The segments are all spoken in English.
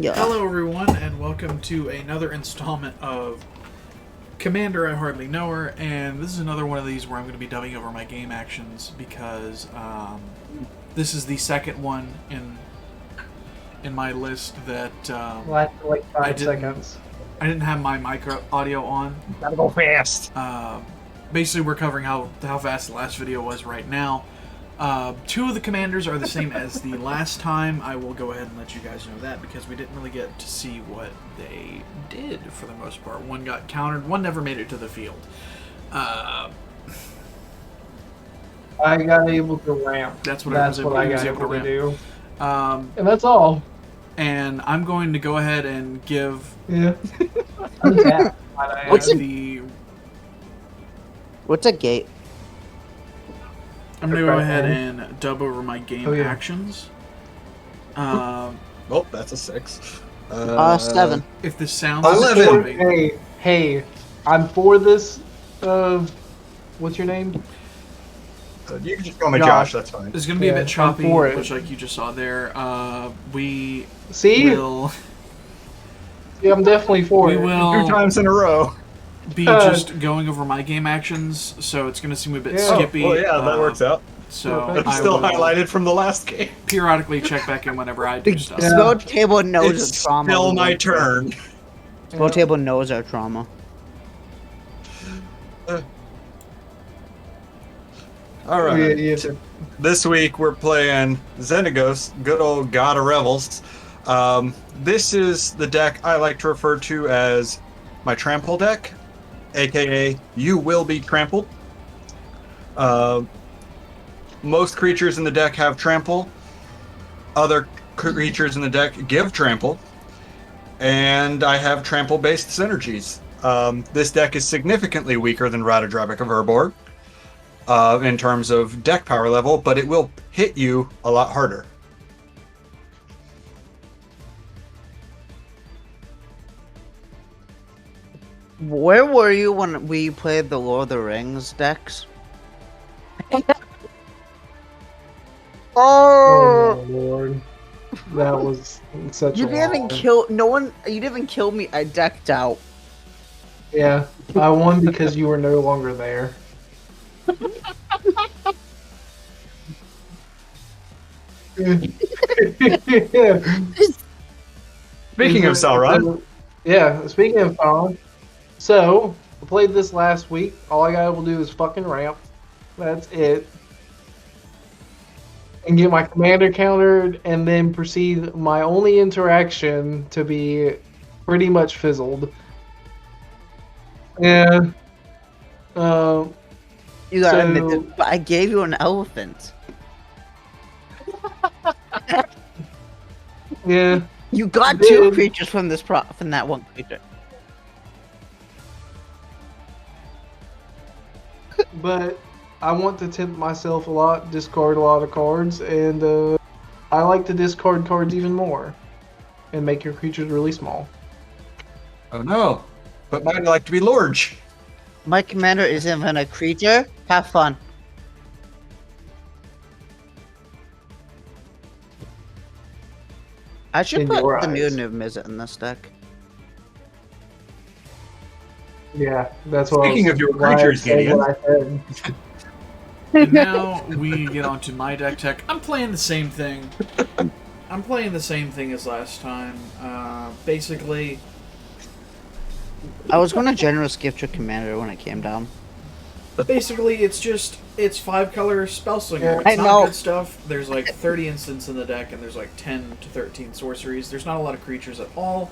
Yeah. Hello everyone, and welcome to another installment of Commander I Hardly Know Her, and this is another one of these where I'm going to be dubbing over my game actions because this is the second one in my list that Last like 5 seconds. I didn't have my micro audio on. Gotta go fast. Basically, we're covering how fast the last video was right now. Two of the commanders are the same as the last time. I will go ahead and let you guys know that because we didn't really get to see what they did for the most part. One got countered, one never made it to the field. I got able to ramp. That's what I got able to do. And that's all. And I'm going to go ahead and give What's a gate? I'm going to go ahead and dub over my game actions. Oh, that's a 6. 7. If this sounds 11. Hey, I'm for this. What's your name? You can just call me Josh. That's fine. It's going to be a bit choppy, which like you just saw there. We will... Yeah, I'm definitely for it. We will 2 times in a row be just going over my game actions, so it's going to seem a bit skippy. Well, yeah, that works out. So it's still highlighted from the last game. Periodically check back in whenever I do stuff. Spell table knows It's our trauma. still my turn. Spell table knows our trauma. All right. This week we're playing Xenagos, good old god of Revels. This is the deck I like to refer to as my trample deck, aka you will be trampled. Most creatures in the deck have trample. Other creatures in the deck give trample. And I have trample-based synergies. This deck is significantly weaker than Ratadrabic of Urborg in terms of deck power level, but it will hit you a lot harder. Where were you when we played the Lord of the Rings decks? Oh my lord. That was such You didn't kill you didn't kill me, I decked out. Yeah. I won because you were no longer there. Speaking of Sauron. Yeah, speaking of Sauron. So, I played this last week. All I gotta do is fucking ramp. That's it. And get my commander countered, and then proceed my only interaction to be pretty much fizzled. Yeah. You gotta admit that, but I gave you an elephant. Yeah. You got 2 creatures from this from that one creature. But I want to tempt myself a lot, discard a lot of cards, and I like to discard cards even more and make your creatures really small. Oh no, but mine like to be large. My commander isn't even a creature. Have fun. I should put the new Niv-Mizzet in this deck. Yeah, that's what. Speaking of your creatures, Gideon. And now we get on to my deck tech. I'm playing the same thing. I'm playing the same thing as last time. Basically, I was going to generous gift your commander when it came down. Basically, it's 5 color Spellslinger. It's I not know. good stuff. There's like 30 instants in the deck, and there's like 10 to 13 sorceries. There's not a lot of creatures at all.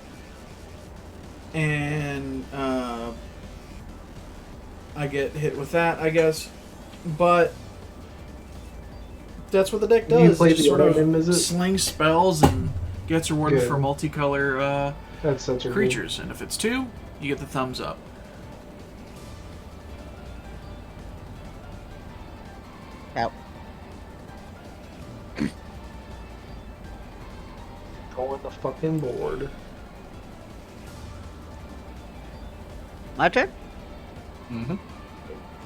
And I get hit with that, I guess. But that's what the deck does. It just sort of slings spells and gets rewarded for multicolor that's such a creatures. And if it's 2, you get the thumbs up. Out. Going the fucking board. My turn? Mm-hmm.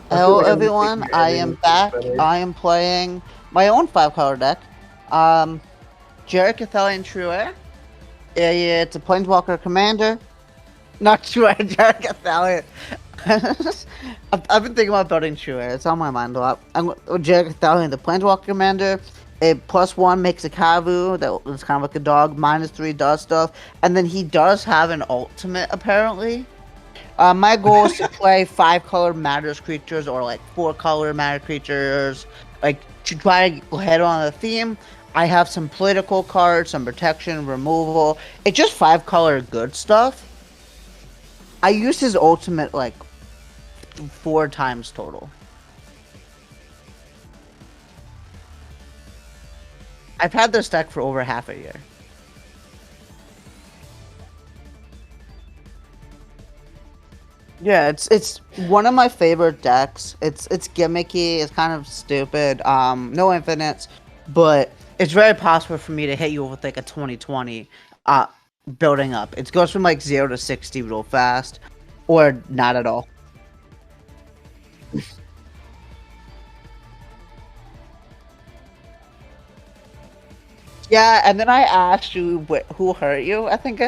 Hello everyone, I am back. I am playing my own 5-color deck. Jared Carthalion True Air, Yeah, it's a Planeswalker commander. Not sure, Jared Carthalion. I've been thinking about building True Air. It's on my mind a lot. Jared Carthalion, the Planeswalker commander. A +1 makes a Kavu that is kind of like a dog. -3 does stuff, and then he does have an ultimate apparently. My goal is to play 5-color matters creatures or like 4-color matter creatures, like to try to head on a theme. I have some political cards, some protection, removal. It's just 5-color good stuff. I used his ultimate like 4 times total. I've had this deck for over half a year. Yeah, it's one of my favorite decks. It's gimmicky. It's kind of stupid. No infinites, but it's very possible for me to hit you with like a 2020. Building up. It goes from like 0 to 60 real fast, or not at all. Yeah, and then I asked you who hurt you. I think.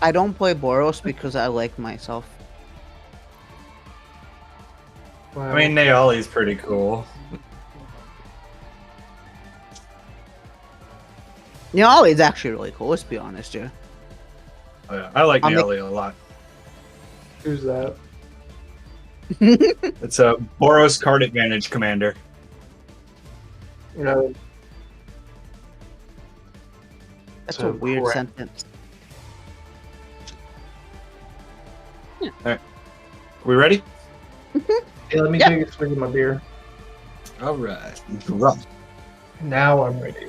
I don't play Boros because I like myself. I mean, Naali's pretty cool. Niali's actually really cool. Let's be honest here. Oh, yeah. I like Naali a lot. Who's that? It's a Boros card advantage commander. No. That's So a weird correct. sentence. We ready? Hey, let me Yeah. take a swig of my beer. All right. Now I'm ready.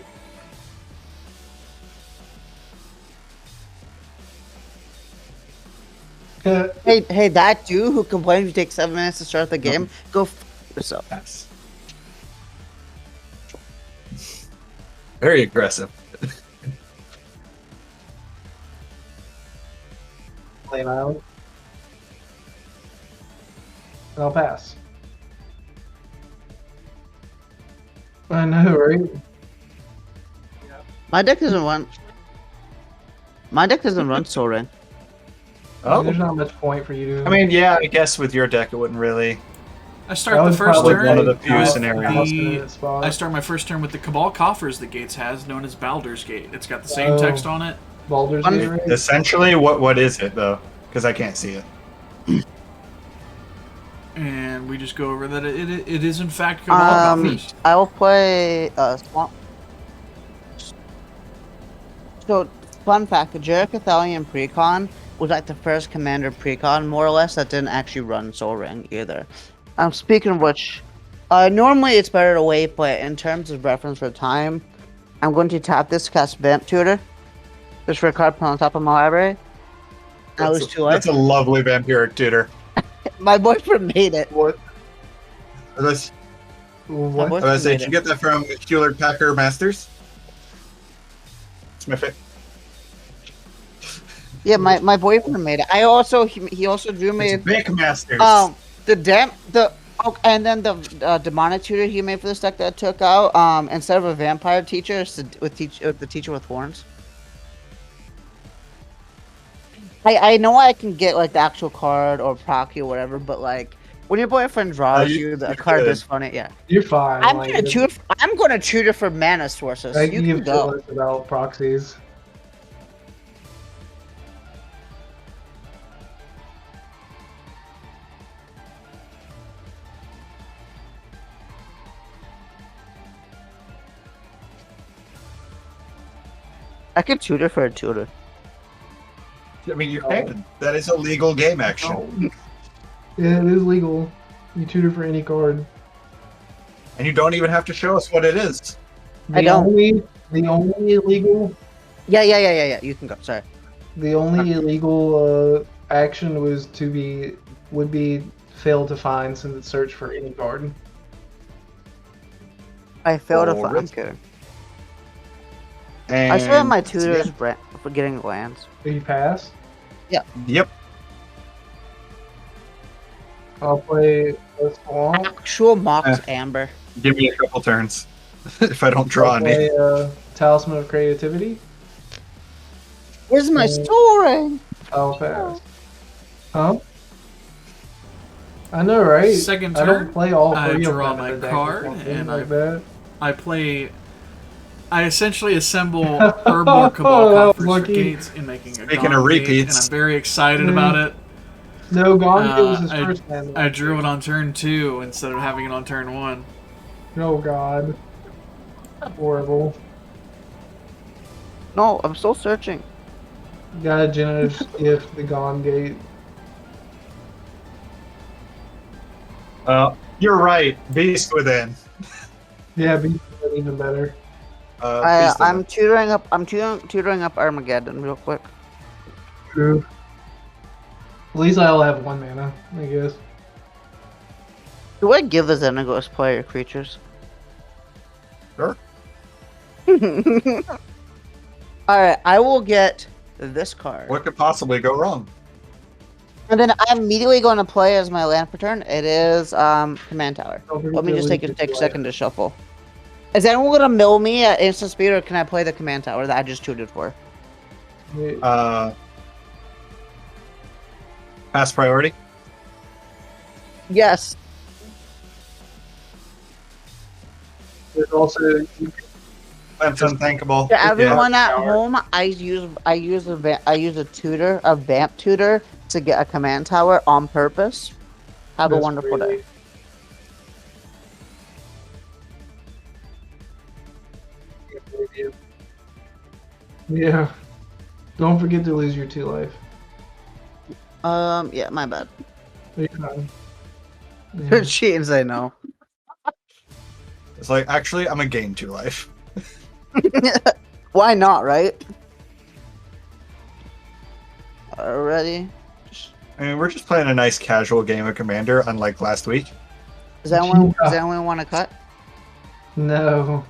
Hey, that dude who complains you take 7 minutes to start the game, go f yourself. Yes. Very aggressive. Play out. And I'll pass. I know, right? My deck doesn't run. My deck doesn't run Sauron. Oh, There's not much point for you to. I mean, yeah, I guess with your deck it wouldn't really. I start the first probably turn. one of the few house- scenarios. house in that spot. I start my first turn with the Cabal Coffers that Gates has, known as Baldur's Gate. It's got the same Oh. text on it. Baldur's One- Gate, right? Essentially, what is it though? Because I can't see it. And we just go over that it is in fact Cabal Coffers. I will play Swamp. So, fun fact: the Jared Carthalion Precon was like the first commander Precon, more or less, that didn't actually run Soul Ring either. Speaking of which, normally it's better to wait, but in terms of reference for time, I'm going to tap this to cast Vamp Tutor. Just for a card put on top of my library. I was too late. That's a lovely vampiric tutor. My boyfriend made it. What? I was What? boy- gonna say, did you get that from Hewlett Packard Masters? It's my favorite. Yeah, my boyfriend made it. He also drew me. It's Vic Masters. And then the demonic tutor he made for this deck that I took out. Instead of a vampire teacher, it's with the teacher with horns. I know I can get like the actual card or procky or whatever, but like when your boyfriend draws you you the card could. this funny, yeah. You're fine. I'm like, gonna tutor for mana sources. I You can can give go. two about proxies. I could tutor for a tutor. I mean, you can. That is a legal game action. Yeah, it is legal. You tutor for any card. And you don't even have to show us what it is. I don't. The only illegal. Yeah. You can go. Sorry. The only illegal action would be fail to find since it's search for any card. I failed to Oh, find. really? Okay. And I still have my tutors for getting lands. Do you pass? Yep. I'll play a Swamp. Actual Mox Amber. Give me a couple turns if I don't draw I'll any. play Talisman of Creativity. Where's my And story? I'll pass. Huh? I know, right? Second I turn, don't play all I three of draw them my in the deck card, or something and like that. I essentially assemble Herblore Cabal That was coffers for lucky. gates in making a Speaking of Gauntlet, repeats. and I'm very excited about it. No, Gauntlet was his first land. I drew it on turn 2 instead of having it on turn 1. Oh god. Horrible. No, I'm still searching. Gotta generous gift the Gone Gate. You're right. Beast within. Yeah, be even better. Beast I'm within. tutoring up. I'm tutoring up Armageddon real quick. True. At least I'll have 1 mana, I guess. Do I give the Xenagos player creatures? Sure. Alright, I will get this card. What could possibly go wrong? And then I'm immediately going to play as my land per turn. It is Command Tower. Let me just take a second to shuffle. Is anyone going to mill me at instant speed, or can I play the Command Tower that I just tutored for? Pass priority. Yes. There's also That's unthinkable. To everyone at Tower. home, I use a tutor, a vamp tutor, to get a Command Tower on purpose. Have a That's wonderful day. crazy. Yeah. Don't forget to lose your 2 life. Yeah, my bad. You're fine. You're cheating, say no. It's like, actually, I'm a gain 2 life. Why not, right? Already. I mean, we're just playing a nice casual game of Commander, unlike last week. Does anyone want to cut? No.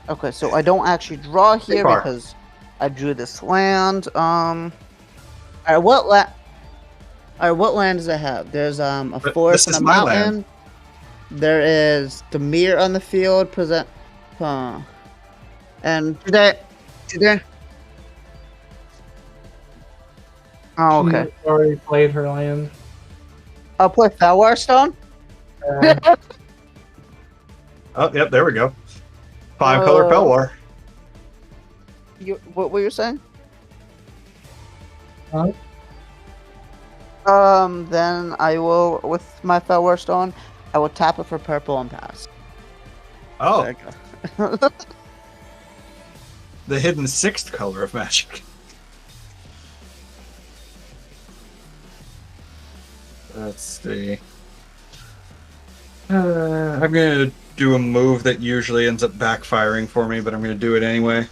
Okay, so I don't actually draw here far. because I drew this land. Alright, what land does it have? There's a forest this and is a my mountain. land. There is the mirror on the field. And today. Oh, okay. She already played her land. I'll play Felwar Stone. Oh, yep, there we go. 5-color Pelwar. What were you saying? Huh? Then I will, with my Felwar Stone, I will tap it for purple and pass. Oh, There you go. the hidden 6th color of Magic. Let's see. I'm gonna do a move that usually ends up backfiring for me, but I'm gonna do it anyway.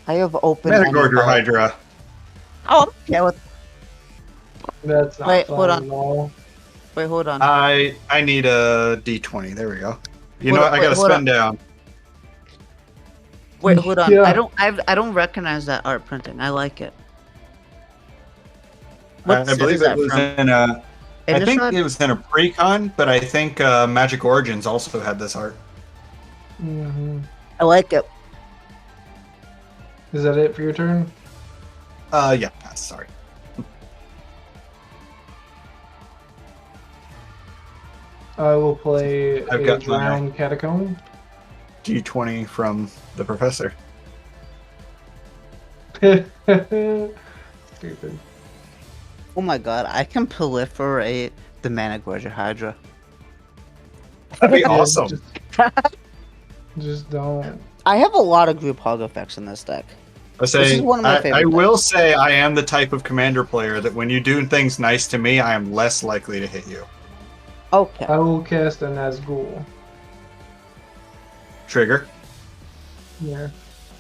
I have open. Managorger Hydra. Oh, okay. That's not Wait, fun hold on. at all. Wait, hold on. I need a D20. There we go. You Hold know on, what? I wait, gotta hold spend down. Wait, hold on. Yeah. I don't recognize that art printing. I like it. I What set believe is it that was from? in a. I think Innistrad? it was in a pre-con, but I think Magic Origins also had this art. Mm-hmm. I like it. Is that it for your turn? Yeah, pass. Sorry. I will play I've a got my- Drowned Catacomb. D20 from the professor. Stupid. Oh my god, I can proliferate the Managorger Hydra. That'd be Yeah, awesome. Just don't. I have a lot of group hog effects in this deck. I say, This is one of my I favorite will decks. say I am the type of commander player that when you do things nice to me, I am less likely to hit you. Okay. I will cast a Nazgul. Trigger. Yeah.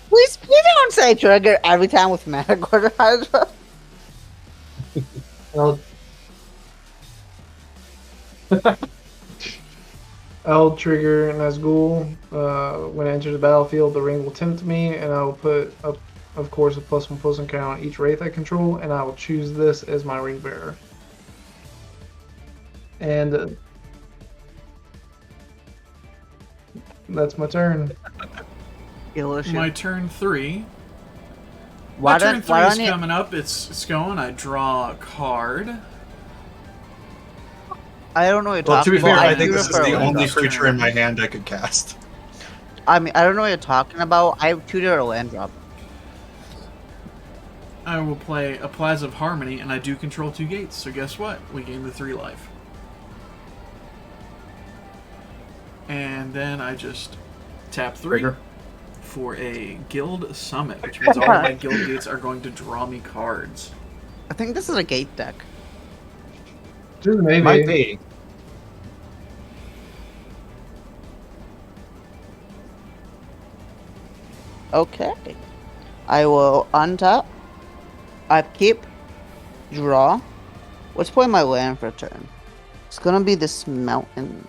Please don't say trigger every time with Managorger Hydra. I'll trigger Nazgul. When it enters the battlefield, the ring will tempt me, and I will put up, of course, a +1/+1 count on each wraith I control, and I will choose this as my ring bearer. And that's my turn. Illusion. My turn 3. Why My turn don't, 3 why is don't you... coming up. It's going. I draw a card. I don't know what you're Well, to talking be fair, about. I think do this is prefer the land only drop. creature in my hand I could cast. I mean, I don't know what you're talking about. I tutor a land drop. I will play a Plaza of Harmony, and I do control 2 gates. So guess what? We gain the 3 life. And then I just tap 3 Trigger. for a Guild Summit, which means all of my guild gates are going to draw me cards. I think this is a gate deck. Maybe. Might be. Okay. I will untap. Upkeep. Draw. Let's play my land for a turn. It's gonna be this mountain.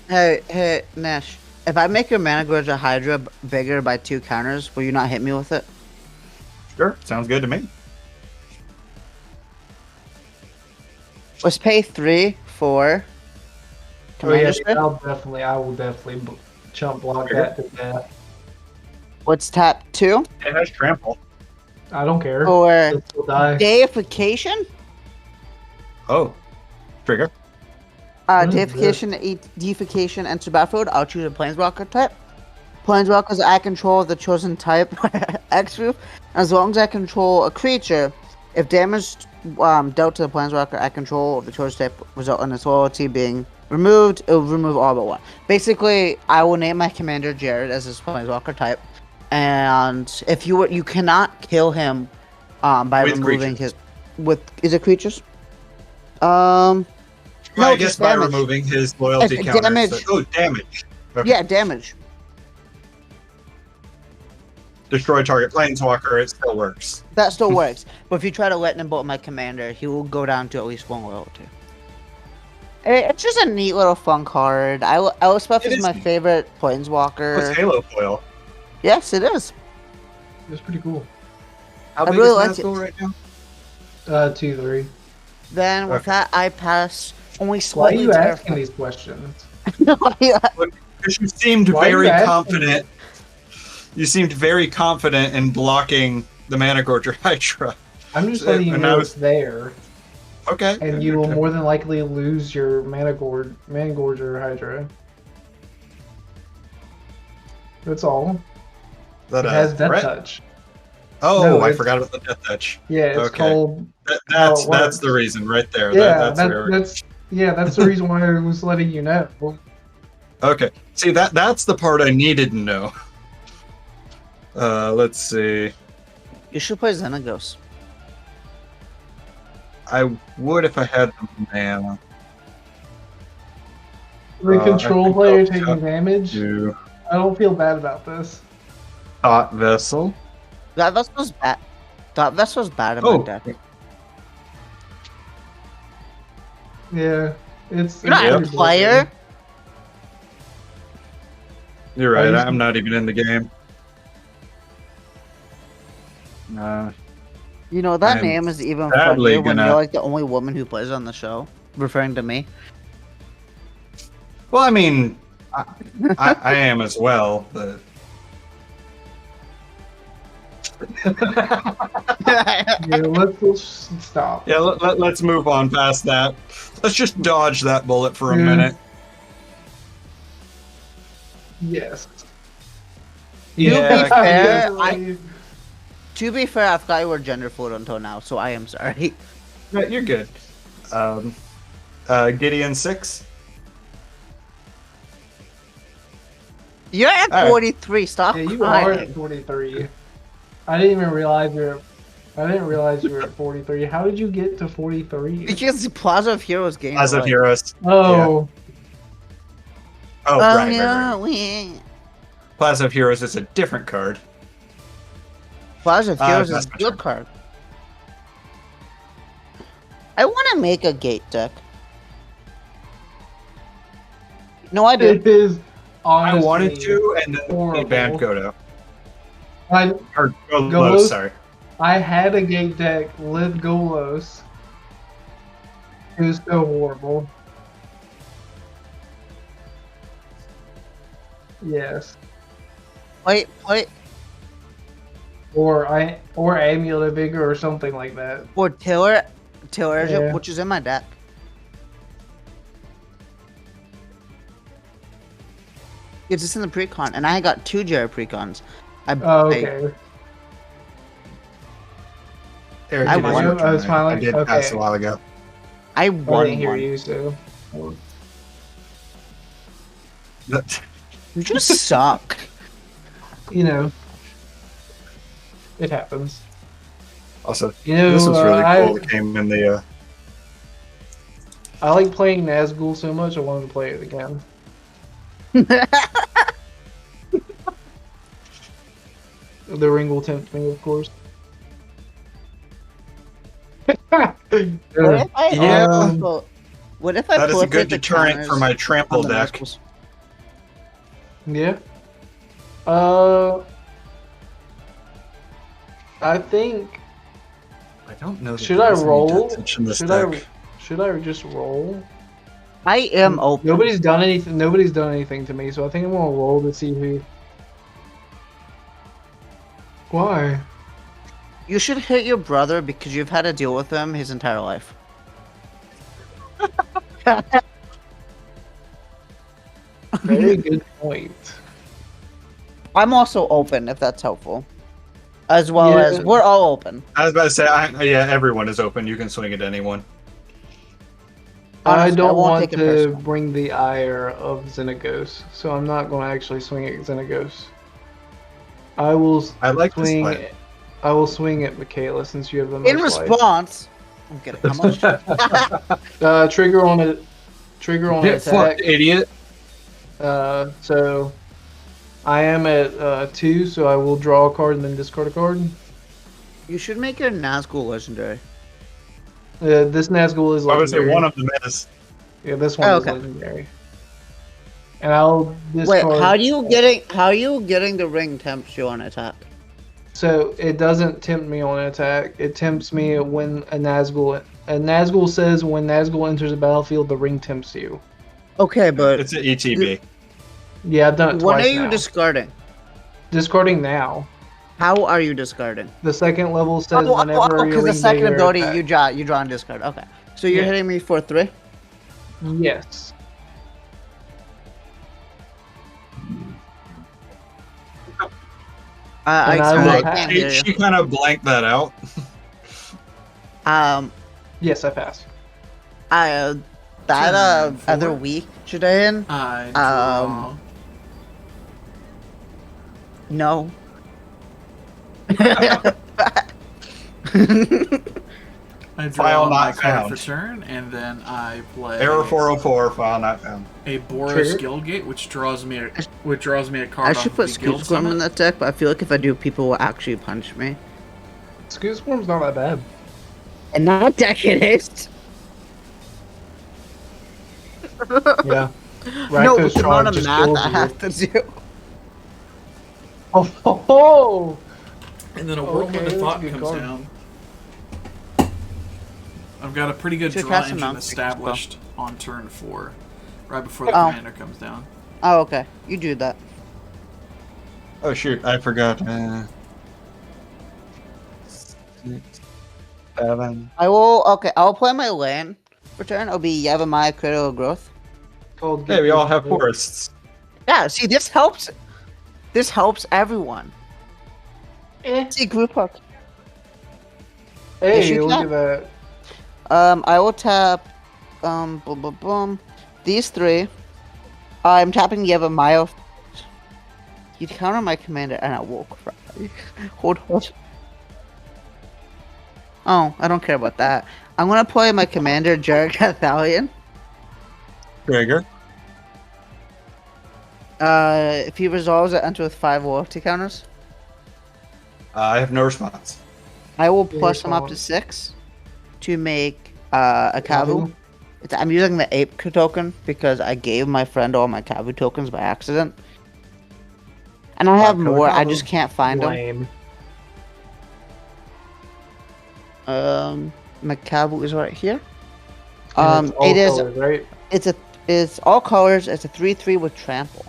Hey, Nash. If I make your Mana Gorge Hydra bigger by 2 counters, will you not hit me with it? Sure, sounds good to me. Let's pay 3 for... Oh yeah, Commander Spray. I will definitely chump block that to death. Let's tap 2 It has trample. I don't care. for It'll still die. Deification. Oh. Trigger. What is Deification enter battlefield. I'll choose a Planeswalker type. Planeswalkers I control the chosen type X roof. As long as I control a creature, if damage dealt to the Planeswalker I control of the chosen type result in its loyalty being removed, it will remove all but 1. Basically, I will name my commander Jared as his Planeswalker type, and if you cannot kill him by With removing creatures. is it creatures? Well, No, I guess just by damage. removing his loyalty It's counter. damage. Oh, damage. Okay. Yeah, damage. Destroy target planeswalker, it still works. That still works. But if you try to lightning bolt my commander, he will go down to at least 1 loyalty. It's just a neat little fun card. Elspeth It is is my neat. favorite It's Planeswalker. Halo foil. Yes, it is. It's pretty cool. How I big really is like Nazgul right now? 2-3. Then with Okay. that, I pass only Why are slightly you asking terrified. these questions? Because you seemed Why are you very asking confident. You seemed very confident in blocking the Mana Gorger Hydra. I'm just letting you And know I it's there, Okay. and you will more than likely lose your Mana Gorger Hydra. That's all. That, It has Death threat? Touch. Oh, No, I it's- forgot about the Death Touch. Yeah, it's Okay. called. That's it works. the reason right there. Yeah, That's where. that's the reason why I was letting you know. Okay. See that's the part I needed to know. Let's see. You should play Xenagos. I would if I had the mana. The I control think player I'll taking cut damage. to I don't feel bad about this. Thought Vessel. That vessel's bad. That vessel's bad in Oh. my deck. Yeah, it's. You're not it's a pretty player. broken. You're right. I used I'm to- not even in the game. You know that I'm name is even sadly funnier when gonna- you're like the only woman who plays on the show, referring to me. Well, I mean, I am as well, but Yeah, let's stop. yeah. Let's move on past that. Let's just dodge that bullet for a Yeah. minute. Yes. Yeah, be fair, Definitely. To be fair, I forgot you were gender fluid until now, so I am sorry. Yeah, you're good. Gideon 6. You're at All right. 43. Stop Yeah, you are crying. at 43. I didn't even realize you're. I didn't realize you were at 43. How did you get to 43? Because the Plaza of Heroes game. As of Heroes. Oh, Oh, Oh right, yeah, right. we. Plaza of Heroes is a different card. Plaza of Heroes is that's a my good turn. card. I want to make a gate deck. No, I do. it is. Honestly, I wanted to, and then horrible. they banned Godo. I, Or Golos, Golos? sorry. I had a gate deck with Golos. It was so horrible. Yes. Wait. Or Amulet of Vigor or something like that. Or Tiller, Yeah. which is in my deck. It's just in the precon, and I got 2 Jared precons. Oh, okay. Eric, I it is won. your turn. I was smiling. I did Okay. pass a while ago. I I won didn't hear one. you, so. You just suck. You know. It happens. Also, You know, this was really I- cool. It came in the. I like playing Nazgul so much, I wanted to play it again. The ring will tempt me, of course. What if I Yeah. also- what if I That is a put good the deterrent counters for my on trample the deck. Nazguls? Yeah. I think. I don't know. that Should there I is any roll? depth in this Should deck. I just roll? I am open. Nobody's done anything. Nobody's done anything to me, so I think I'm gonna roll to see who. Why? You should hit your brother because you've had to deal with him his entire life. Very good point. I'm also open if that's helpful. As well Yeah. as we're all open. I was about to say, yeah, everyone is open. You can swing at anyone. I Honestly, I don't won't want take it to personal. bring the ire of Xenagos, so I'm not going to actually swing at Xenagos. I will I like this swing. plan. I will swing at Mikayla since you have the most In life. response, I'm kidding. How much? Trigger on it. Trigger on Get fucked, attack. idiot. So I am at 2, so I will draw a card and then discard a card. You should make your Nazgul legendary. This Nazgul is I would say legendary. one of them is. Yeah, this one Oh, is okay. legendary. And I'll Wait, discard. how are you getting the ring tempts you on attack? So it doesn't tempt me on an attack. It tempts me when a Nazgul says when Nazgul enters the battlefield, the ring tempts you. Okay, but It's an ETB. Yeah, I've done it when twice are you now. discarding? Discarding now. How are you discarding? The second level says whenever your because the ring second dagger ability attack. you draw and discard. Okay, so you're Yeah. hitting me for 3. Yes. I And I will can't pass. hear She you. kind of blanked that out. Yes, I pass. That Turn four. other week, Jidayun? I draw. No. I File draw my not card found. for turn, and then I play Error 404, file not found. a Boris Trigger. Guildgate, which draws me a card I off should of put the Guild Scoop Squirm in Summit. that deck, but I feel like if I do, people will actually punch me. Scooter Swarm's not that bad. And that deck it is. Yeah. No, Rakdos the amount Charge of just math kills I you. have to do. Oh! And then a Okay, Whirlwind that's of a Thought good comes card. down. I've got a pretty good Should draw cast a engine Mount established on turn 4, right before the Oh. commander comes down. Oh, okay. You do that. Oh shoot, I forgot. 6, 7. I'll play my land for turn. It'll be Yavimaya Critical Growth. Called Hey, we all have forests. Yeah, see, this helps. This helps everyone. See, group hook. Hey, Yes, you look can. at that. I will tap, boom, boom, boom. These 3. I'm tapping Yavimaya. You counter my commander, and I will cry. Hold. Oh, I don't care about that. I'm gonna play my commander, Jared Carthalion. Trigger. If he resolves it, enter with 5 loyalty counters. I have no response. I will Your plus him up to response. 6 to make a Kavu. I'm using the ape token because I gave my friend all my Kavu tokens by accident. And I have more, I just can't find them. Lame. Makabu is right here. And it's all It is. colors, right? It's all colors. It's a 3/3 with trample.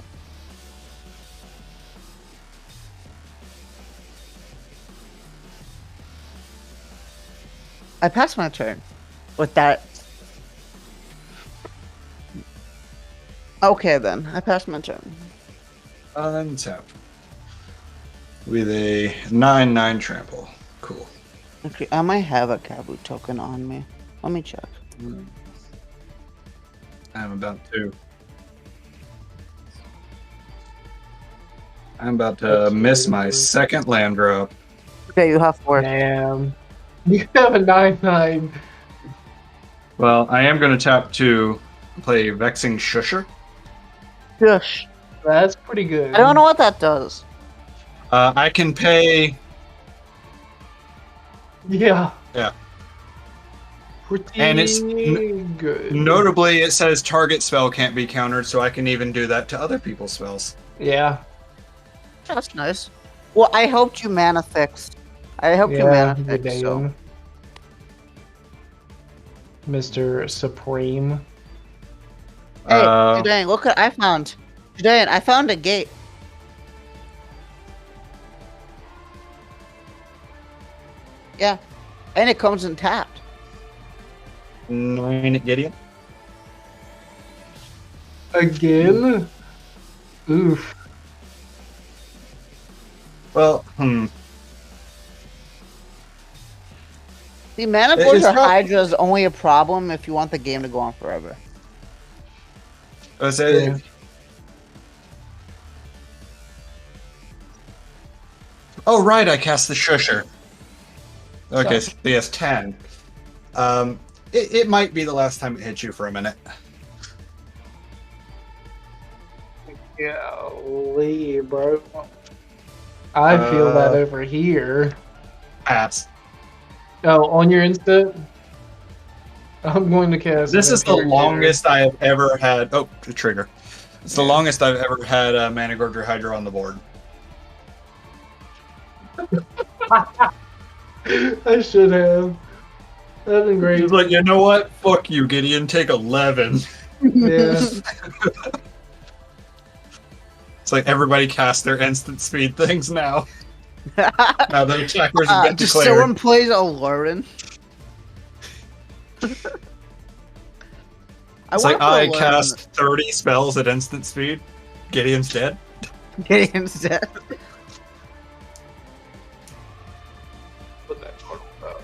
I passed my turn with that. Okay, then. I passed my turn. Untap. With a 9/9 trample. Cool. Okay, I might have a Kabu token on me. Let me check. I'm about to. I'm about to miss my second land drop. Okay, you have 4. Damn. You have a 9/9. Well, I am going to tap to play Vexing Shusher. Shush. That's pretty good. I don't know what that does. I can pay. Yeah. Yeah. Pretty And it's good. Notably, it says target spell can't be countered, so I can even do that to other people's spells. Yeah. That's nice. Well, I helped you mana fix. I helped you mana fix, so. Jidayun. Mr. Supreme. Hey, Jidayun, look what I found. Jidayun, I found a gate. Yeah. And it comes in tapped. 9 Gideon. Again? Oof. Well, See, mana It's force or not- Hydra is only a problem if you want the game to go on forever. Yeah. Oh, right, I cast the Shusher. Okay, So- so he has 10. It might be the last time it hits you for a minute. Golly, bro. I feel that over here. Pass. Oh, on your instant? I'm going to cast. This is the Vampire longest I have ever had. Oh, the trigger. It's the longest I've ever had a Mana Gorger Hydra on the board. I should have. That'd been great. He's like, you know what? Fuck you, Gideon. Take 11. Yeah. It's like everybody cast their instant speed things now. Now the attackers have been Just declared. someone plays Aloran. It's like I cast 30 spells at instant speed. Gideon's dead. Gideon's dead. Put that total up.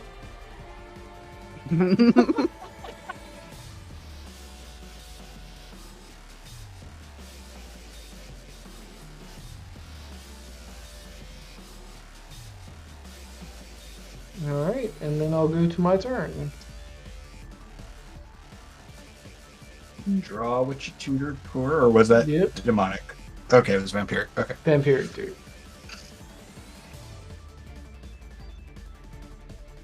Alright, and then I'll go to my turn. Draw what you tutored for, or was that Yep. demonic? Okay, it was vampiric. Okay. Vampiric, dude.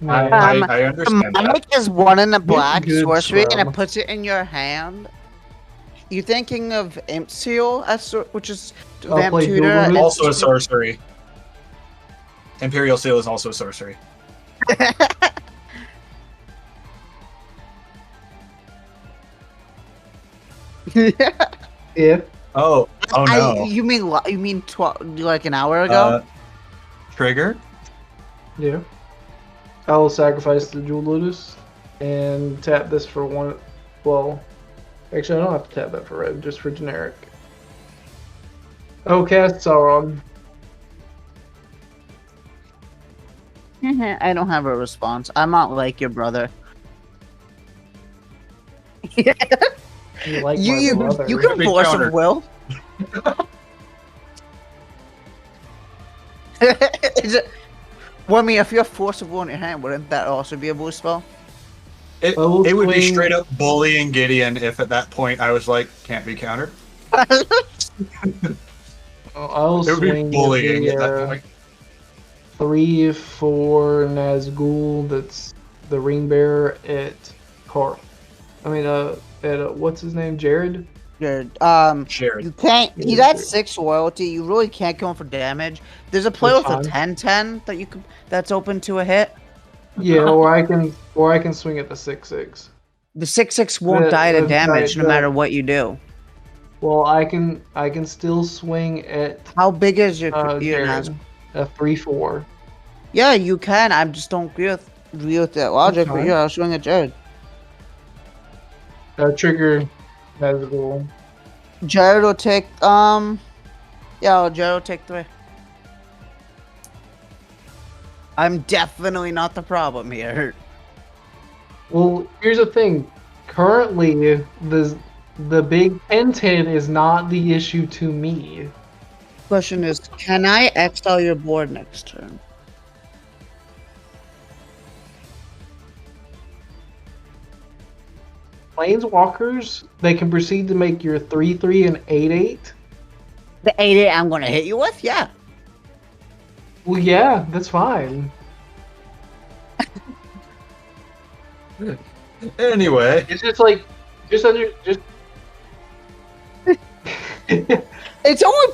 I understand that. Demonic is 1 in a black good sorcery, and scrub. it puts it in your hand. You thinking of Imp Seal, which is I'll Vamp play Tutor? Dual and Limit. Also a sorcery. Imperial Seal is also a sorcery. Yeah. Oh no. You mean like an hour ago? Trigger? Yeah. I will sacrifice the Jewel Lotus and tap this for 1. Well, actually, I don't have to tap that for red, just for generic. Oh, cast Sauron. I don't have a response. I'm not like your brother. You like my you brother. can Big force counter. of will. Well, I mean, if you have force of will in your hand, wouldn't that also be a boost spell? It will would be swing- straight up bullying Gideon if at that point I was like, can't be countered. I'll It would be swing bullying the, at that point. 3/4 Nazgul. That's the ring bearer at Carl. I mean, at what's his name, Jared? Jared, Jared. you can't. He's Yeah, at Jared. 6 loyalty. You really can't kill him for damage. There's a play with That's a fine. 10/10 that you could. That's open to a hit. Yeah, or I can swing at the 6/6. The 6/6 won't die to damage no matter what you do. Well, I can still swing at How big is your Jared, a 3/4. Yeah, you can. I just don't agree with that logic, but yeah, I'll swing at Jared. Trigger has a goal. Jared will take Jared will take 3. I'm definitely not the problem here. Well, here's the thing. Currently, the big 10/10 is not the issue to me. Question is, can I exile your board next turn? Planeswalkers, they can proceed to make your 3/3 and 8/8. The 8/8 I'm gonna hit you with? Yeah. Well, yeah, that's fine. Anyway, It's just like, just. It's only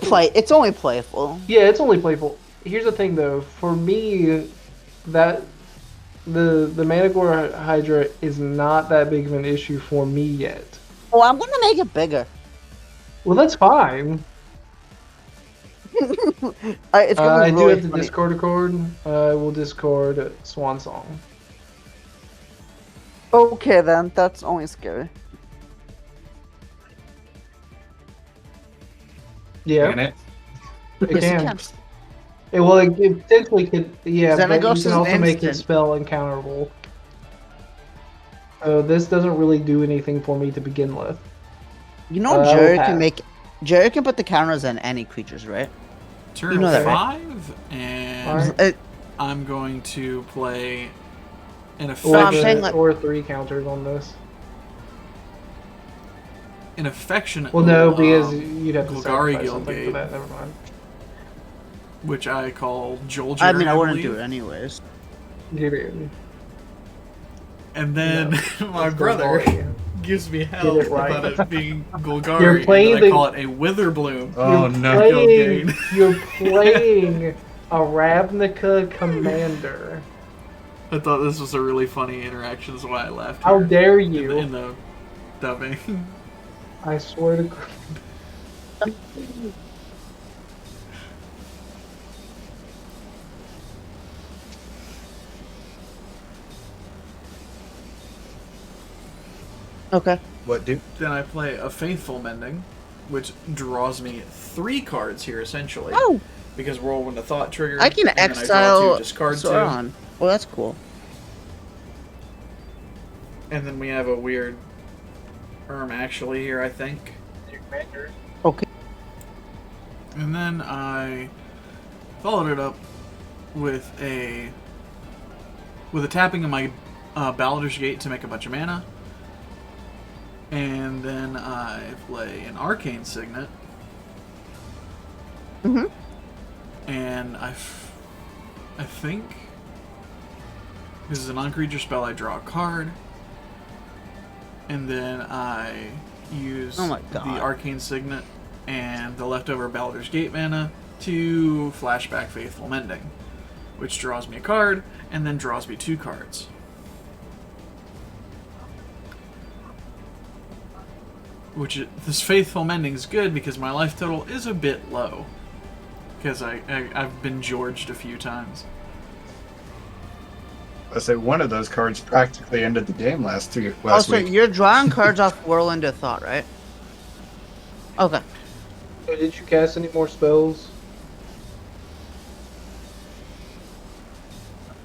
playful. Yeah, it's only playful. Here's the thing, though. For me, that the Managor Hydra is not that big of an issue for me yet. Oh, I'm gonna make it bigger. Well, that's fine. It's gonna I be do really have to funny. discard a card. I will discard Swan Song. Okay, then that's only scary. Yeah, can it? it Yes, can. it can. It potentially could. Yeah, but Xenagos you is can also an make his instant. spell uncounterable. So this doesn't really do anything for me to begin with. You know, Jared can put the counters on any creatures, right? Turn You know that, right? 5, and Alright. I'm going to play an Well, I'm affectionate, saying, like- Or 3 counters on this. an affectionate. Well, no, little, because you'd have to Golgari sacrifice something Guildgate. for that. Never mind. which I call Joel. I mean, I wouldn't believe. do it anyways. And then No, my that's brother Golgari. gives me hell it right. about it being Golgari. You're playing and then I the- call it a Witherbloom. Oh You're no. playing, you're playing a Ravnica commander. I thought this was a really funny interaction. That's why I laughed. How here dare in you? the, in the dubbing. I swear to God. Okay. What do? Then I play a Faithful Mending, which draws me 3 cards here essentially. Oh, Because Whirlwind of Thought trigger. I can and then exile I draw 2, discard 2. Sauron. Well, that's cool. And then we have a weird actually here, I think. Okay. And then I followed it up with a tapping of my Baldur's Gate to make a bunch of mana. And then I play an Arcane Signet. Mm-hmm. And I think this is a non-creature spell. I draw a card. And then I use Oh my the God. Arcane Signet and the leftover Baldur's Gate mana to flashback Faithful Mending, which draws me a card and then draws me 2 cards. This Faithful Mending is good because my life total is a bit low. Because I've been Georged a few times. I say one of those cards practically ended the game last Oh, so week. you're drawing cards off Whirlwind of Thought, right? Okay. So did you cast any more spells?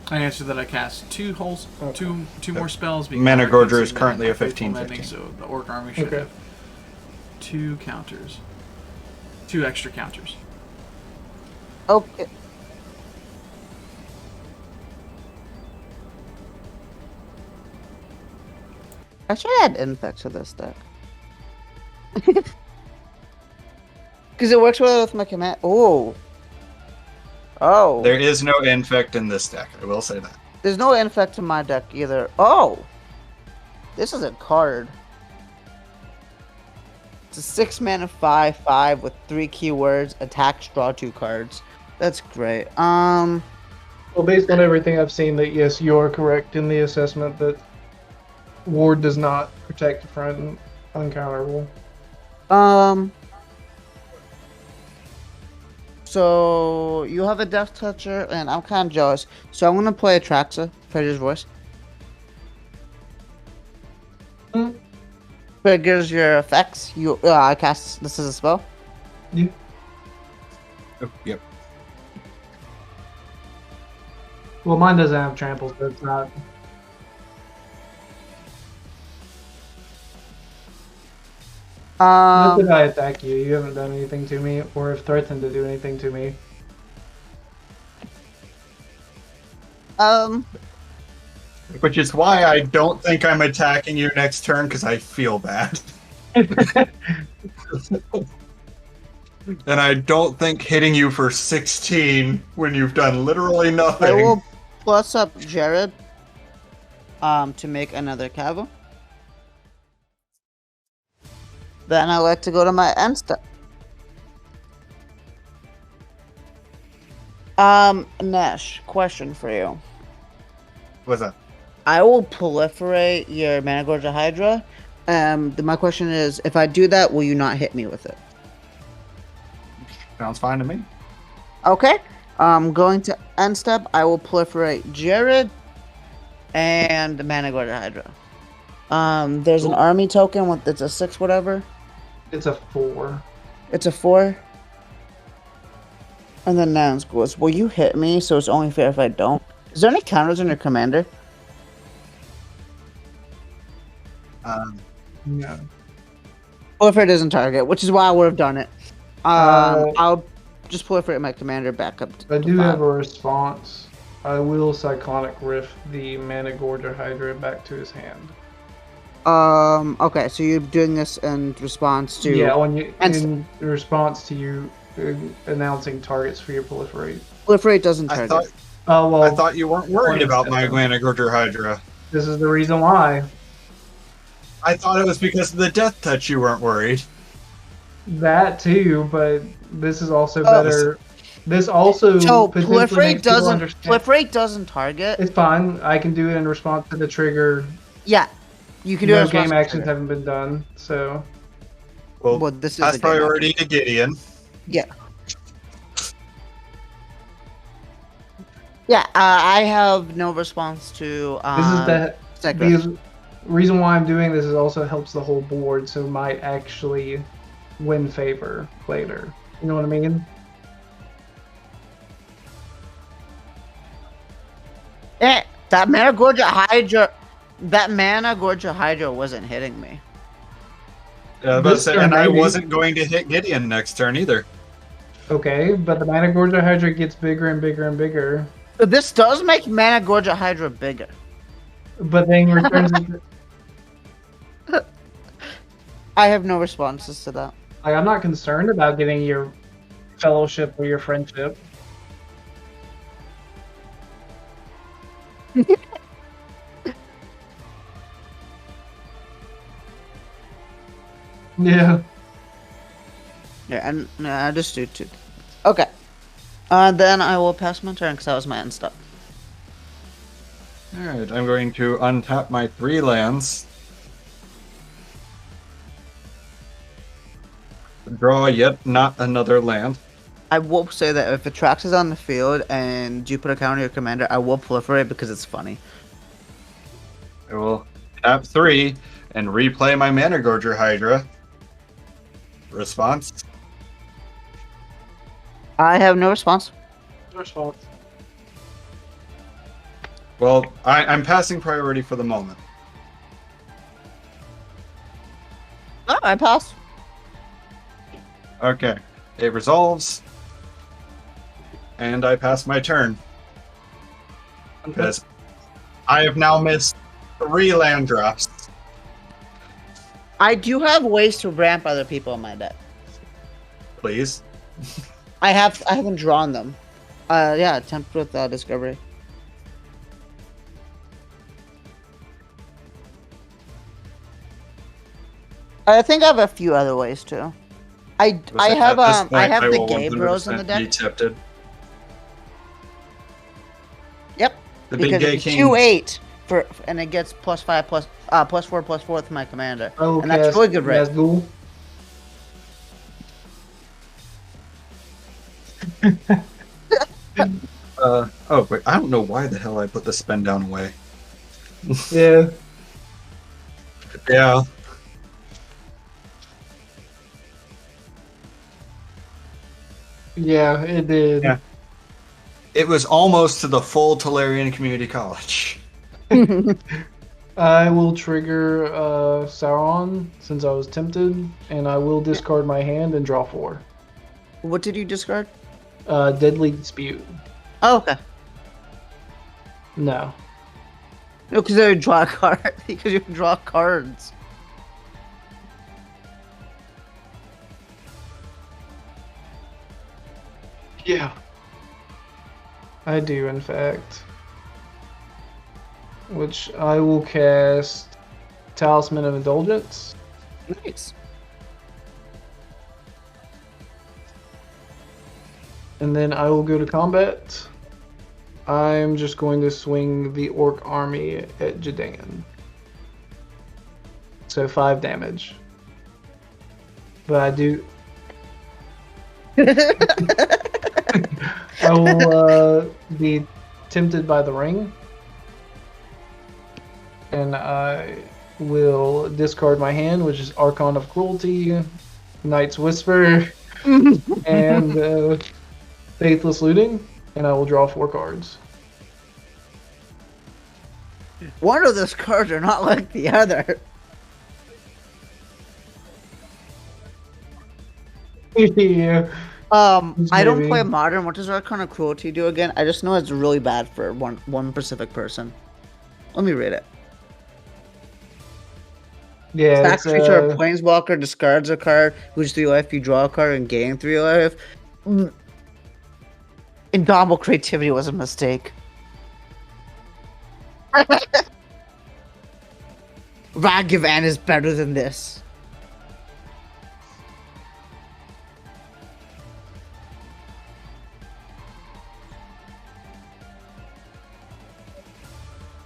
I answered that I cast 2 holes, Okay. two more spells. being Mana Arcane Gorger is Signet currently and a Faithful 15/15. Mending, so the Orc Army should Okay. have 2 counters. 2 extra counters. Okay. I should add infect to this deck. Because it works well with my command. Oh. Oh. There is no infect in this deck, I will say that. There's no infect in my deck either. Oh. This is a card. It's a 6 mana 5/5 with 3 keywords. Attacks, draw 2 cards. That's great. Well, based on everything I've seen, that yes, you are correct in the assessment that Ward does not protect the front uncounterable. So you have a Death Toucher, and I'm kind of jealous. So I'm gonna play Atraxa, Predator's Voice. Hmm. Triggers your effects. You cast this as a spell. Yeah. Oh, yep. Well, mine doesn't have trample, so it's not. Not that I attack you. You haven't done anything to me, or have threatened to do anything to me. Which is why I don't think I'm attacking you next turn, because I feel bad. And I don't think hitting you for 16 when you've done literally nothing. I will plus up Jared to make another cavern. Then I like to go to my end step. Nash, question for you. What's that? I will proliferate your Managorger Hydra. My question is, if I do that, will you not hit me with it? Sounds fine to me. Okay. Going to end step, I will proliferate Jared and the Managorger Hydra. There's an army token with it's a 6 whatever. It's a 4. It's a 4. And then Nans goes, will you hit me? So it's only fair if I don't. Is there any counters on your commander? No. Proliferate doesn't target, which is why I would have done it. I'll just proliferate my commander back up to I do 5. have a response. I will Cyclonic Rift the Managorger Hydra back to his hand. Okay, so you're doing this in response to... Yeah, in response to you announcing targets for your proliferate. Proliferate doesn't target. I thought you weren't worried about my Managorger Hydra. This is the reason why. I thought it was because of the death touch you weren't worried. That too, but this is also better. This also so potentially proliferate doesn't target. It's fine. I can do it in response to the trigger. Yeah, you can do no it. Game actions haven't been done, so. Well, this is that's priority to Gideon. Yeah. Yeah, I have no response to. This is the reason why I'm doing this is also helps the whole board, so might actually win favor later. You know what I mean? Yeah, that Managorger Hydra wasn't hitting me. And I wasn't going to hit Gideon next turn either. Okay, but the Managorger Hydra gets bigger and bigger and bigger. This does make Managorger Hydra bigger. But then returns it. I have no responses to that. Like, I'm not concerned about getting your fellowship or your friendship. Yeah. Yeah, and I just do two. Okay. Then I will pass my turn because that was my end step. Alright, I'm going to untap my 3 lands. Draw yet not another land. I will say that if Atraxa is on the field and you put a counter on your commander, I will proliferate because it's funny. I will tap 3 and replay my Managorger Hydra. Response? I have no response. No response. Well, I'm passing priority for the moment. No, I pass. Okay, it resolves. And I pass my turn. Because I have now missed 3 land drops. I do have ways to ramp other people in my deck. Please. I haven't drawn them. Yeah, attempt with discovery. I think I have a few other ways too. I have the Gay Bros in the deck. The big because gay it's king. 2/8 and it gets +5 +4 with my commander, I will and that's cast really good rate. Nazgul. Oh wait, I don't know why the hell I put the spend down away. Yeah. Yeah. Yeah, it did. Yeah. It was almost to the full Tolarian Community College. I will trigger Sauron since I was tempted, and I will discard my hand and draw 4. What did you discard? Deadly Dispute. Oh, okay. No. No, because I draw a card. Because you can draw cards. Yeah. I do, in fact. Which I will cast Talisman of Indulgence. Nice. And then I will go to combat. I'm just going to swing the Orc army at Jidayun. So 5 damage. But I do... I will be tempted by the ring. And I will discard my hand, which is Archon of Cruelty, Knight's Whisper, and Faithless Looting, and I will draw 4 cards. One of those cards are not like the other. Yeah. I don't Maybe. play Modern. What does Archon of Cruelty do again? I just know it's really bad for one specific person. Let me read it. Yeah, Sack it's, creature or planeswalker discards a card, lose 3 life, you draw a card and gain 3 life. Indomitable creativity was a mistake. Ragavan is better than this.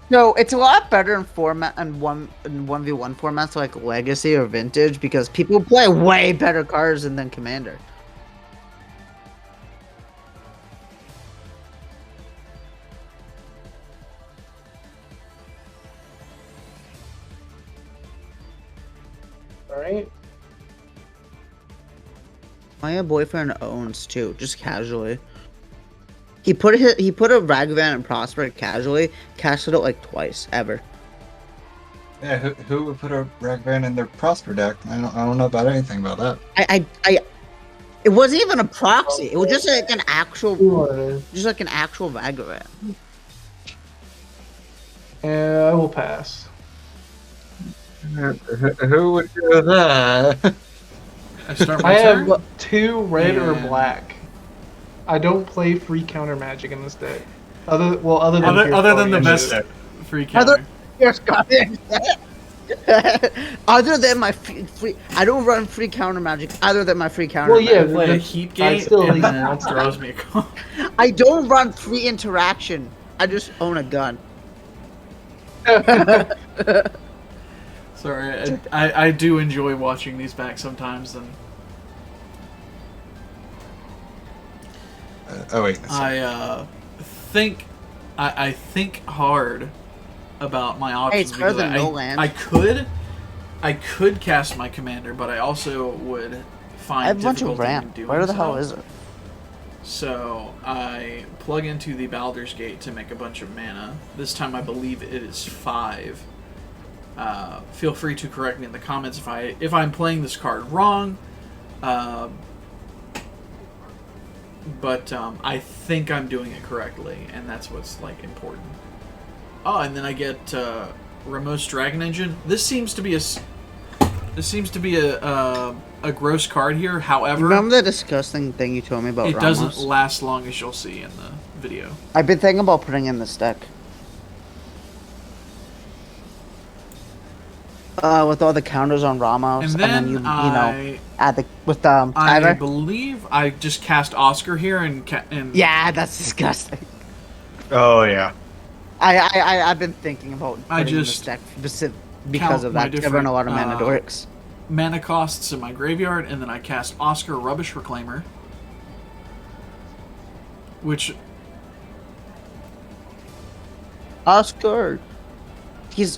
No, it's a lot better in format in 1v1 formats like Legacy or Vintage because people play way better cards than Commander. Alright. My boyfriend owns too, just casually. He put a Ragavan and Prosper casually, casted it like twice ever. Yeah, who would put a Ragvan in their Prosper deck? I don't know about anything about that. It wasn't even a proxy. It was just like an actual, Sure. just like an actual Ragavan. I will pass. Who would do that? I start I my turn. have 2 red or And- black. I don't play free counter magic in this deck. Other than Other than the Fierce best Guardian. free counter. Yes, God. Other than my free, I don't run free counter magic. Other than my free counter. Well, yeah, magic. Play a but heap I'd gate still and leave then it. draws me a card. I don't run free interaction. I just own a gun. Sorry, I do enjoy watching these back sometimes. And Oh wait. I think hard about my options. it's better because than no land. I could cast my commander, but I also would find I have a bunch of difficulty in ramp. doing Where the so. hell is it? So I plug into the Baldur's Gate to make a bunch of mana. This time I believe it is 5. Feel free to correct me in the comments if I'm playing this card wrong. But I think I'm doing it correctly, and that's what's like important. Oh, and then I get Ramos Dragon Engine. This seems to be a gross card here. However, Remember the disgusting thing you told me about it Ramos? doesn't last long, as you'll see in the video. I've been thinking about putting in this deck. With all the counters on Ramos, And and then then you know add the with I Tyler. believe I just cast Oscar here and Yeah, that's disgusting. Oh yeah. I've been thinking about I putting in this just deck because of my that. I run a lot of mana different, dorks. mana costs in my graveyard, and then I cast Oscar Rubbish Reclaimer, which Oscar.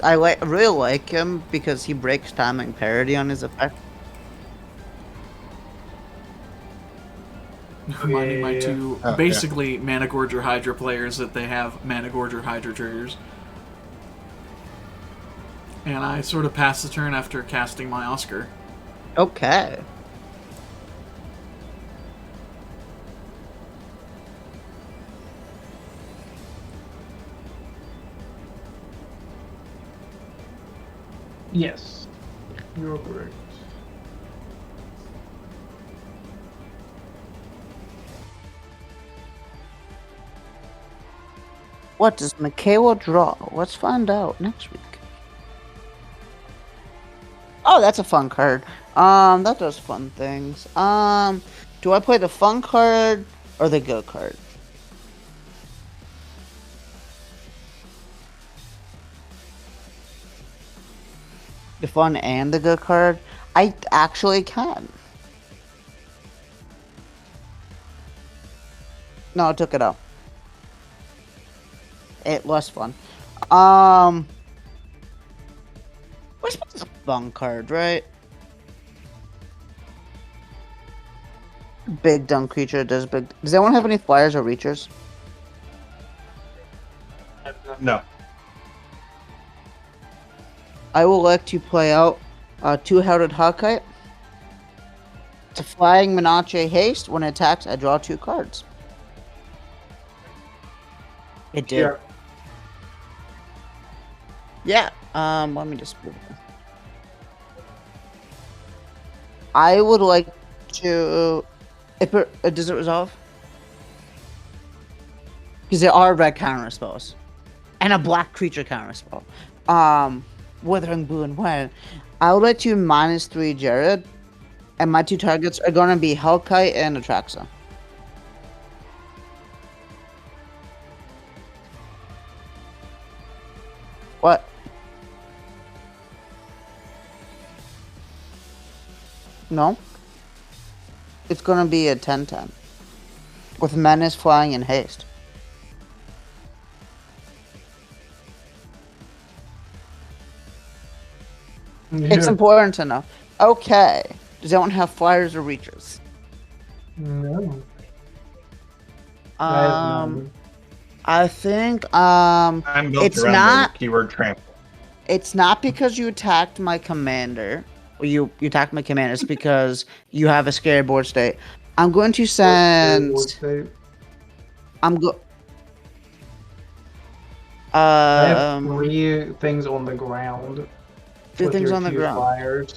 I really like him because he breaks timing parity on his effect. reminding my two Oh, basically Mana Gorger Hydra players that they have Mana Gorger Hydra triggers. And I sort of pass the turn after casting my Oscar. Okay. Yes, you're correct. What does Mikayla draw? Let's find out next week. Oh, that's a fun card. That does fun things. Do I play the fun card or the good card? The fun and the good card? I actually can. No, I took it out. It was fun. We're supposed to fun card, right? Big dumb creature does big. Does anyone have any flyers or reachers? No. I will like to play out two-headed Hawkeye. It's a flying Mikastrae haste. When it attacks, I draw 2 cards. It did. Yeah. Yeah. Let me just. I would like to. Does it resolve? Because there are red counter spells, and a black creature counter spell. Withering Blue and White. I would like to -3 Jared, and my 2 targets are going to be Hellkite and Atraxa. What? No. It's gonna be a 10/10. With Menace, Flying, and Haste. It's important to know. Okay. Does anyone have flyers or reachers? No. I think I'm built it's around not the keyword trample. it's not because you attacked my commander. Or you attacked my commander. It's because you have a scary board state. I'm going to send. I'm go. I have 3 things on the ground. 3 with things your on the 2 ground. flyers.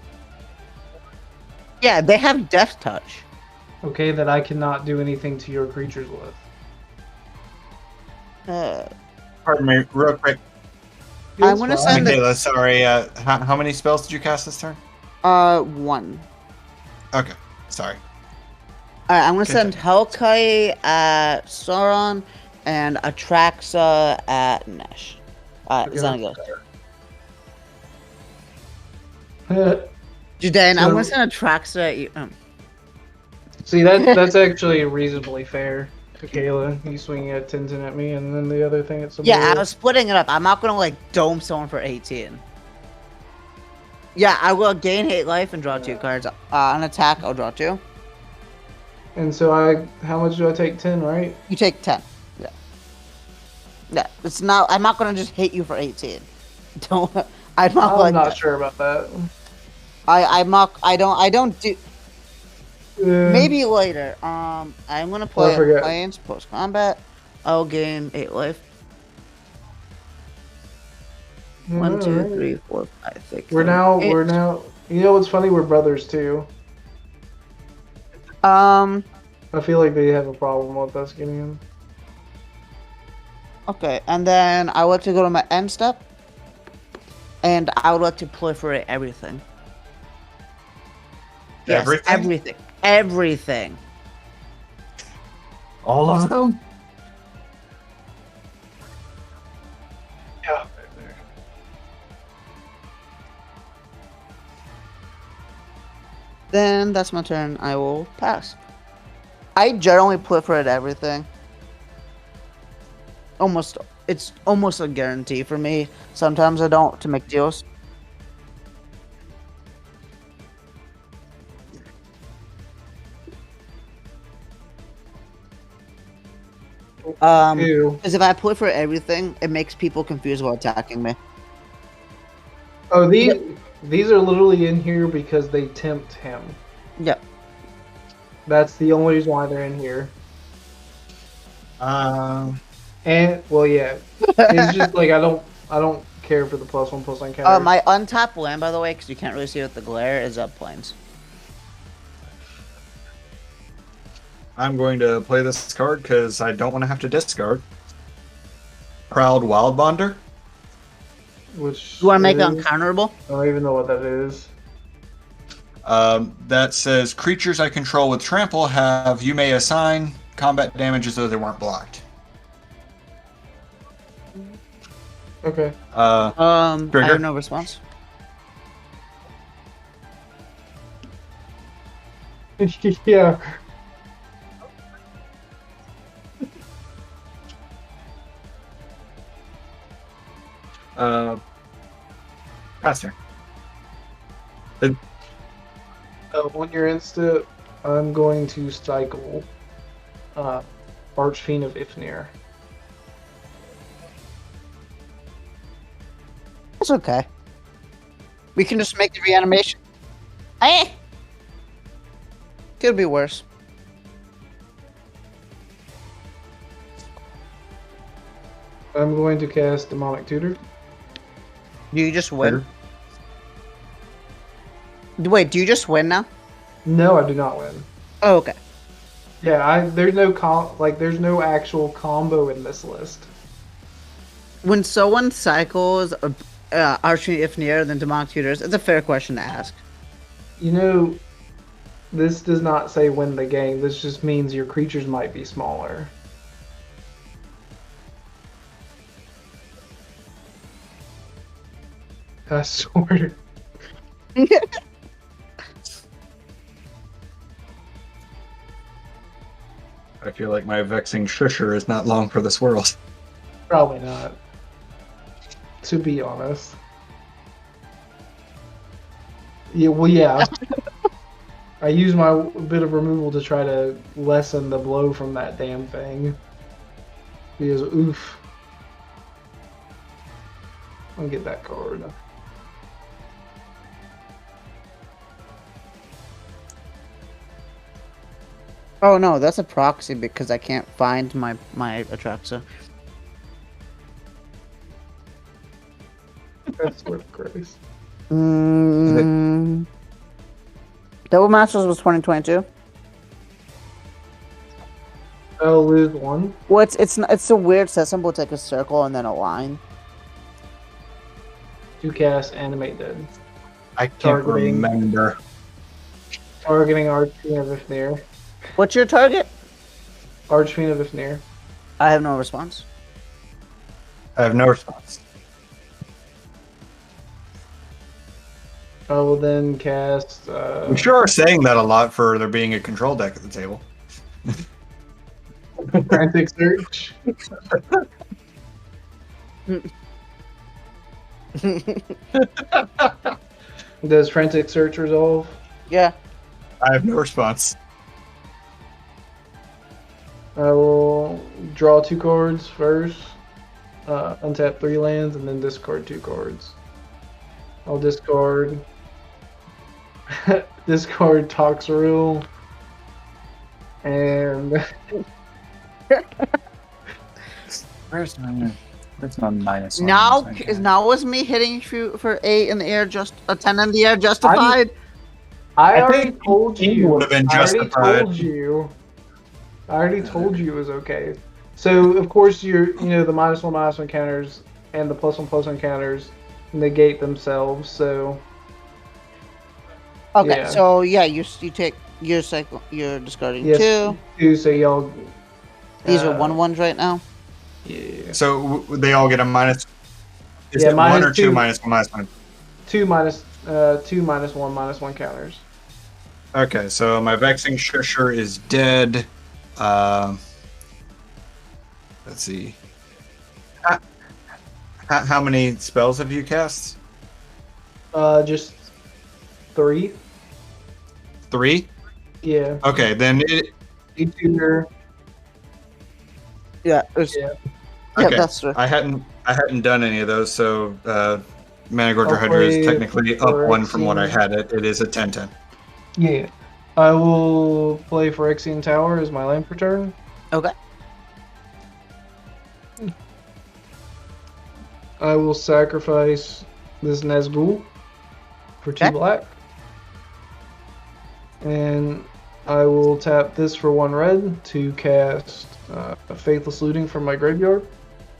Yeah, they have Death Touch. Okay, that I cannot do anything to your creatures with. Pardon me, real quick. I'm gonna send Mikayla, sorry. How many spells did you cast this turn? 1. Okay, sorry. Alright, I'm gonna send Hellkite at Sauron and Atraxa at Nesh. Xenagos. Jidayun, I'm gonna send Atraxa at you. See, that's actually reasonably fair. Mikayla, you swinging at 10 at me, and then the other thing at somebody Yeah, I else. was splitting it up. I'm not gonna like dome someone for 18. Yeah, I will gain 8 life and draw 2 cards. On attack, I'll draw 2. And so how much do I take? 10, right? You take 10. Yeah. Yeah, it's not. I'm not gonna just hit you for 18. Don't. I'm not like not that. sure about that. I don't do. Maybe later. I'm gonna play Plains post combat. I'll gain 8 life. 1, 2, 3, 4, 5, 6. We're now. You know what's funny? We're brothers too. I feel like they have a problem with us getting him. Okay, and then I would like to go to my end step, and I would like to proliferate everything. Yes, Everything? Everything. All of them? Yeah. Then that's my turn. I will pass. I generally proliferate everything. It's almost a guarantee for me. Sometimes I don't to make deals. Ew. Because if I proliferate everything, it makes people confused while attacking me. Oh, these are literally in here because they tempt him. Yep. That's the only reason why they're in here. And well, yeah, it's just like I don't care for the +1/+1 counter. My untapped land, by the way, because you can't really see it with the glare, is up plains. I'm going to play this card because I don't want to have to discard. Proud Wild Bonder. Which You want to make it is- uncounterable? I don't even know what that is. That says creatures I control with trample you may assign combat damage as though they weren't blocked. Okay. I Trigger. have no response. Yeah. Pass turn. When you're instant, I'm going to cycle Archfiend of Ifnir. It's okay. We can just make the reanimation. Could be worse. I'm going to cast Demonic Tutor. Do you just win? Trigger. Wait, do you just win now? No, I do not win. Oh, okay. Yeah, there's no actual combo in this list. When someone cycles Archfiend Ifnir then Demonic Tutors, it's a fair question to ask. You know, this does not say win the game. This just means your creatures might be smaller. Sword. I feel like my vexing shusher is not long for this world. Probably not. To be honest. Yeah, well, yeah. I use my bit of removal to try to lessen the blow from that damn thing. Because, oof. I'll get that card. Oh no, that's a proxy because I can't find my Atraxa. That's worth grace. Double Masters was 2022. I'll lose one. Well, it's a weird set symbol. It's like a circle and then a line. To cast Animate Dead. I can't Targeting. remember. Targeting Archfiend of Ifnir. What's your target? Archfiend of Ifnir. I have no response. I have no response. I will then cast. We sure are saying that a lot for there being a control deck at the table. Frantic Search. Does Frantic Search resolve? Yeah. I have no response. I will draw 2 cards first, untap 3 lands, and then discard 2 cards. I'll discard Toxrill and Where's my minus one? Now Okay. is now was me hitting you for 8 in the air, just a 10 in the air, justified. I I already think told he you. would have been I already justified. told you. I already told you it was okay. So of course the -1/-1 counters and the +1/+1 counters negate themselves. So Okay, yeah. so yeah, you take your cycle. You're discarding Yes. 2. So y'all. These are 1/1s right now. Yeah. So they all get a minus. Is Yeah, it 1 or minus 2 2. minus 1 minus 1? 2 minus 1 counters. Okay, so my Vexing Shusher is dead. Let's see. How many spells have you cast? Just 3. 3? Yeah. Okay, then it. Tutor. Yeah, it's, Yeah. yeah, Okay, that's true. I hadn't done any of those, so Managorger I'll Hydra is play technically up 1 from what I Phyrexian. had it. It is a 10/10. Yeah. I will play Phyrexian Tower as my land per turn. Okay. I will sacrifice this Nazgul for 2 Okay. black. And I will tap this for 1 red to cast Faithless Looting from my graveyard.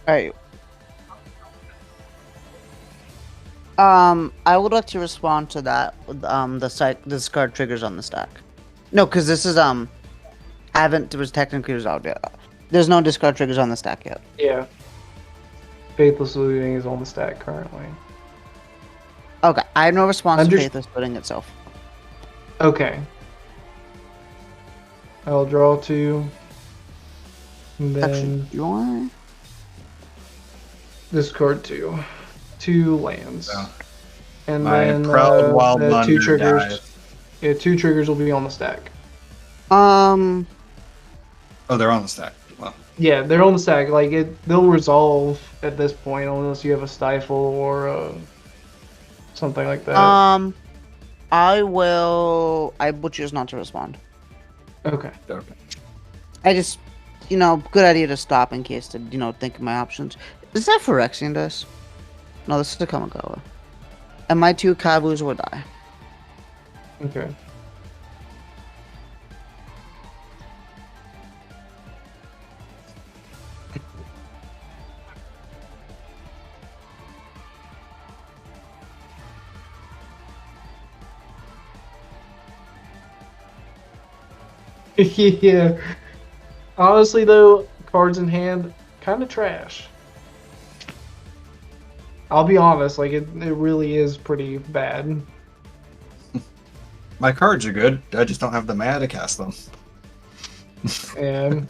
Alright. I would like to respond to that with the discard triggers on the stack. No, because this is there was technically resolved yet. There's no discard triggers on the stack yet. Yeah. Faithless Looting is on the stack currently. Okay, I have no response to Unders- Faithless Looting itself. Okay. I'll draw 2. And then Actually, do you want? discard 2. 2 lands. So, And my then Proud Wild the 2 Munder triggers. dies. Yeah, 2 triggers will be on the stack. Oh, they're on the stack. Well, Yeah, they're on the stack. Like they'll resolve at this point unless you have a stifle or something like that. I will choose not to respond. Okay. okay. I just, good idea to stop in case to, think of my options. Is that Phyrexian dice? No, this is the Kamigawa. And my 2 Kavus will die. Okay. Yeah. Honestly, though, cards in hand, kind of trash. I'll be honest, like it really is pretty bad. My cards are good. I just don't have the mana to cast them. And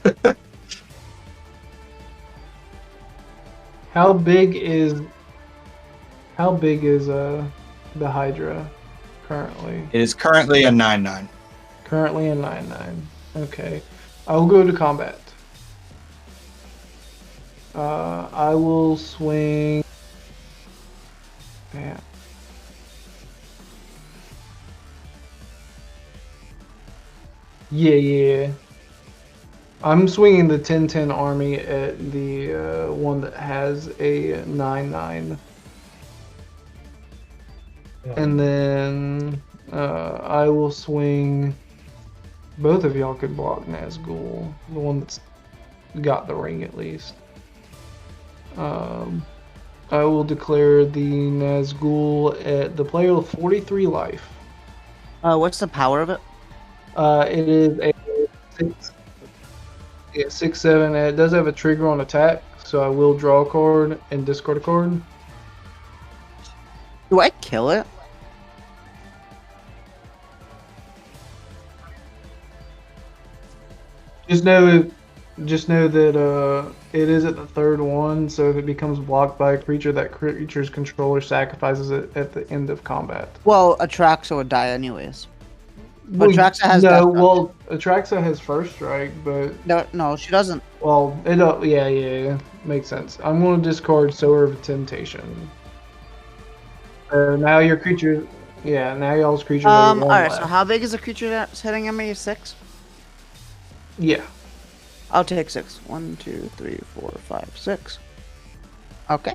how big is the Hydra currently? It is currently a 9/9. Currently a 9/9. Okay. I will go to combat. I will swing. Yeah. Yeah. I'm swinging the 10/10 army at the one that has a 9/9. And then I will swing. Both of y'all could block Nazgul, the one that's got the ring at least. I will declare the Nazgul at the player with 43 life. What's the power of it? It is a 6/7. It does have a trigger on attack, so I will draw a card and discard a card. Do I kill it? Just know that it is at the 3rd one, so if it becomes blocked by a creature, that creature's controller sacrifices it at the end of combat. Well, Atraxa would die anyways. But Atraxa has Atraxa has first strike, but no, she doesn't. well, yeah, makes sense. I'm going to discard Sower of Temptation. Now your creature, now y'all's creature. All right. So how big is the creature that's hitting me? 6. Yeah. I'll take 6. 1, 2, 3, 4, 5, 6. Okay.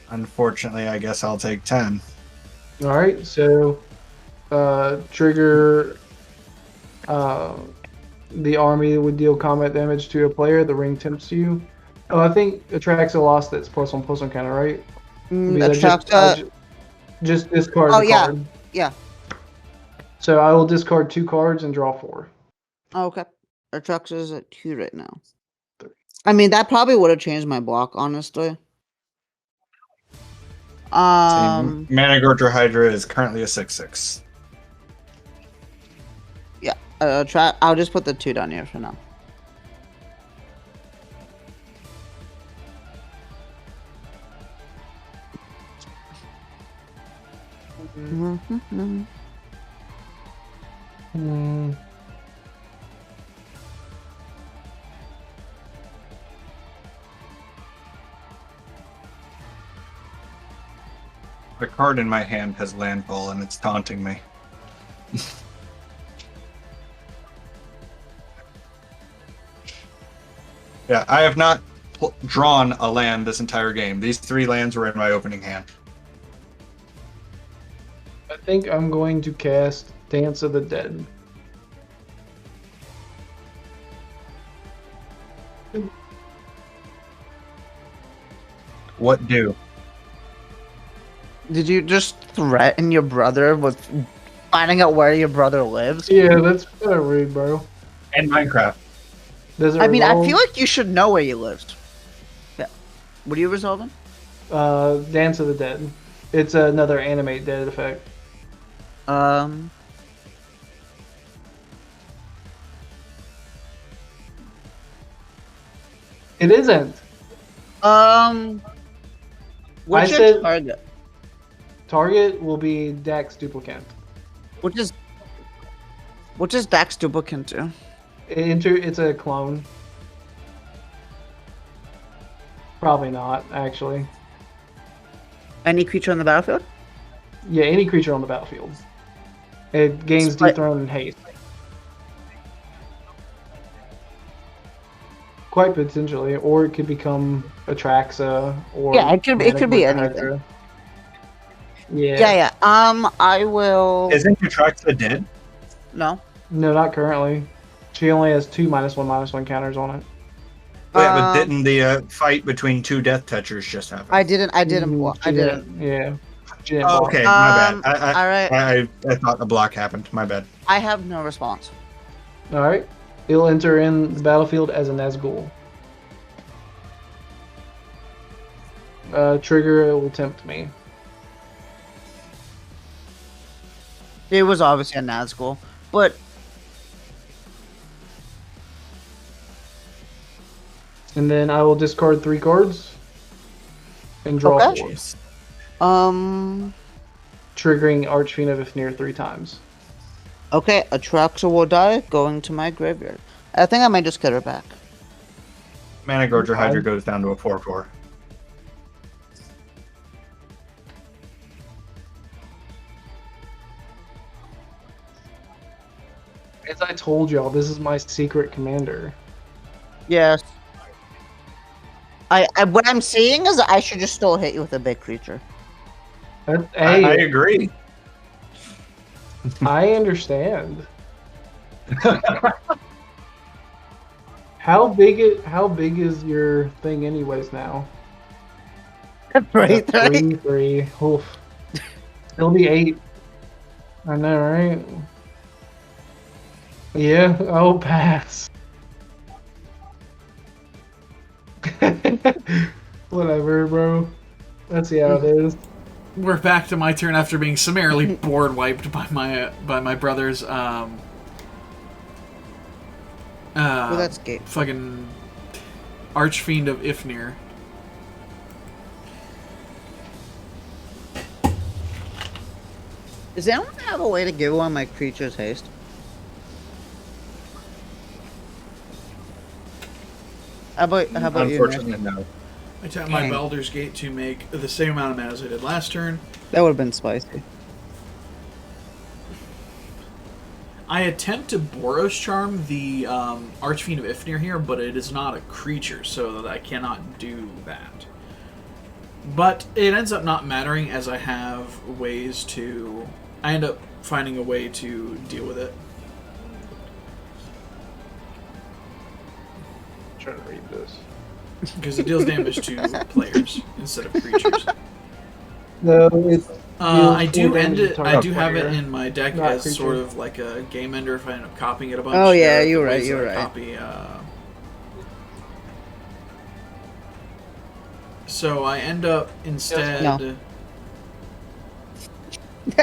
Unfortunately, I guess I'll take 10. All right. So, trigger. The army would deal combat damage to a player. The ring tempts you. Oh, I think Atraxa lost its +1/+1 counter, right? Atraxa. Just discard Oh the yeah, card. yeah. So I will discard 2 cards and draw 4. Okay. Atraxa is at 2 right now. I mean, that probably would have changed my block, honestly. Managorger Hydra is currently a 6/6. Yeah. I'll just put the 2 down here for now. The card in my hand has landfall and it's taunting me. Yeah, I have not drawn a land this entire game. These 3 lands were in my opening hand. I think I'm going to cast Dance of the Dead. What do? Did you just threaten your brother with finding out where your brother lives? Yeah, that's kind of rude, bro. And Minecraft. Does it I mean, I resolve? feel like you should know where he lives. Yeah. What are you resolving? Dance of the Dead. It's another animate dead effect. It isn't. What's your said- target? Target will be Dax Duplicant. What does Dax Duplicant do? It's a clone. Probably not, actually. Any creature on the battlefield? Yeah, any creature on the battlefield. It gains Split. Dethrone and Haste. Quite potentially, or it could become Atraxa, or Yeah, it could be Managorger anything. Hydra. Yeah. Yeah. I will. Isn't Atraxa dead? No. No, not currently. She only has 2 -1/-1 counters on it. Wait, but Um, didn't the fight between 2 Death Touchers just happen? I didn't. I didn't. She I didn't. Yeah. She didn't Oh, block. okay, my bad. All right. I thought the block happened. My bad. I have no response. Alright. It'll enter in the battlefield as a Nazgul. Trigger will tempt me. It was obviously a Nazgul, but And then I will discard 3 cards and draw Okay. 4. Triggering Archfiend of Ifnir 3 times. Okay, Atraxa will die, going to my graveyard. I think I might just get her back. Managorger Okay. Hydra goes down to a 4/4. As I told y'all, this is my secret commander. Yes. What I'm seeing is I should just still hit you with a big creature. Hey, I agree. I understand. How big is your thing anyways now? Right, Yeah, right. 3. Oof. It'll be 8. I know, right? Yeah, I'll pass. Whatever, bro. Let's see how it is. We're back to my turn after being summarily board wiped by my brother's that's gay. fucking Archfiend of Ifnir. Does anyone have a way to give one of my creatures haste? How about you? Unfortunately, Nick? no. I tap my Dang. Baldur's Gate to make the same amount of mana as I did last turn. That would have been spicy. I attempt to Boros Charm the Archfiend of Ifnir here, but it is not a creature, so that I cannot do that. But it ends up not mattering, as I have ways to... I end up finding a way to deal with it. I'm trying to read this. Because it deals damage to players instead of creatures. No, it's I deals do 4 end damage it. to I target do have it player, in my deck not as creature. sort of like a game ender if I end up copying it a bunch. Oh, yeah, There are you're ways right, you're that I right. Copy, so I end up instead No.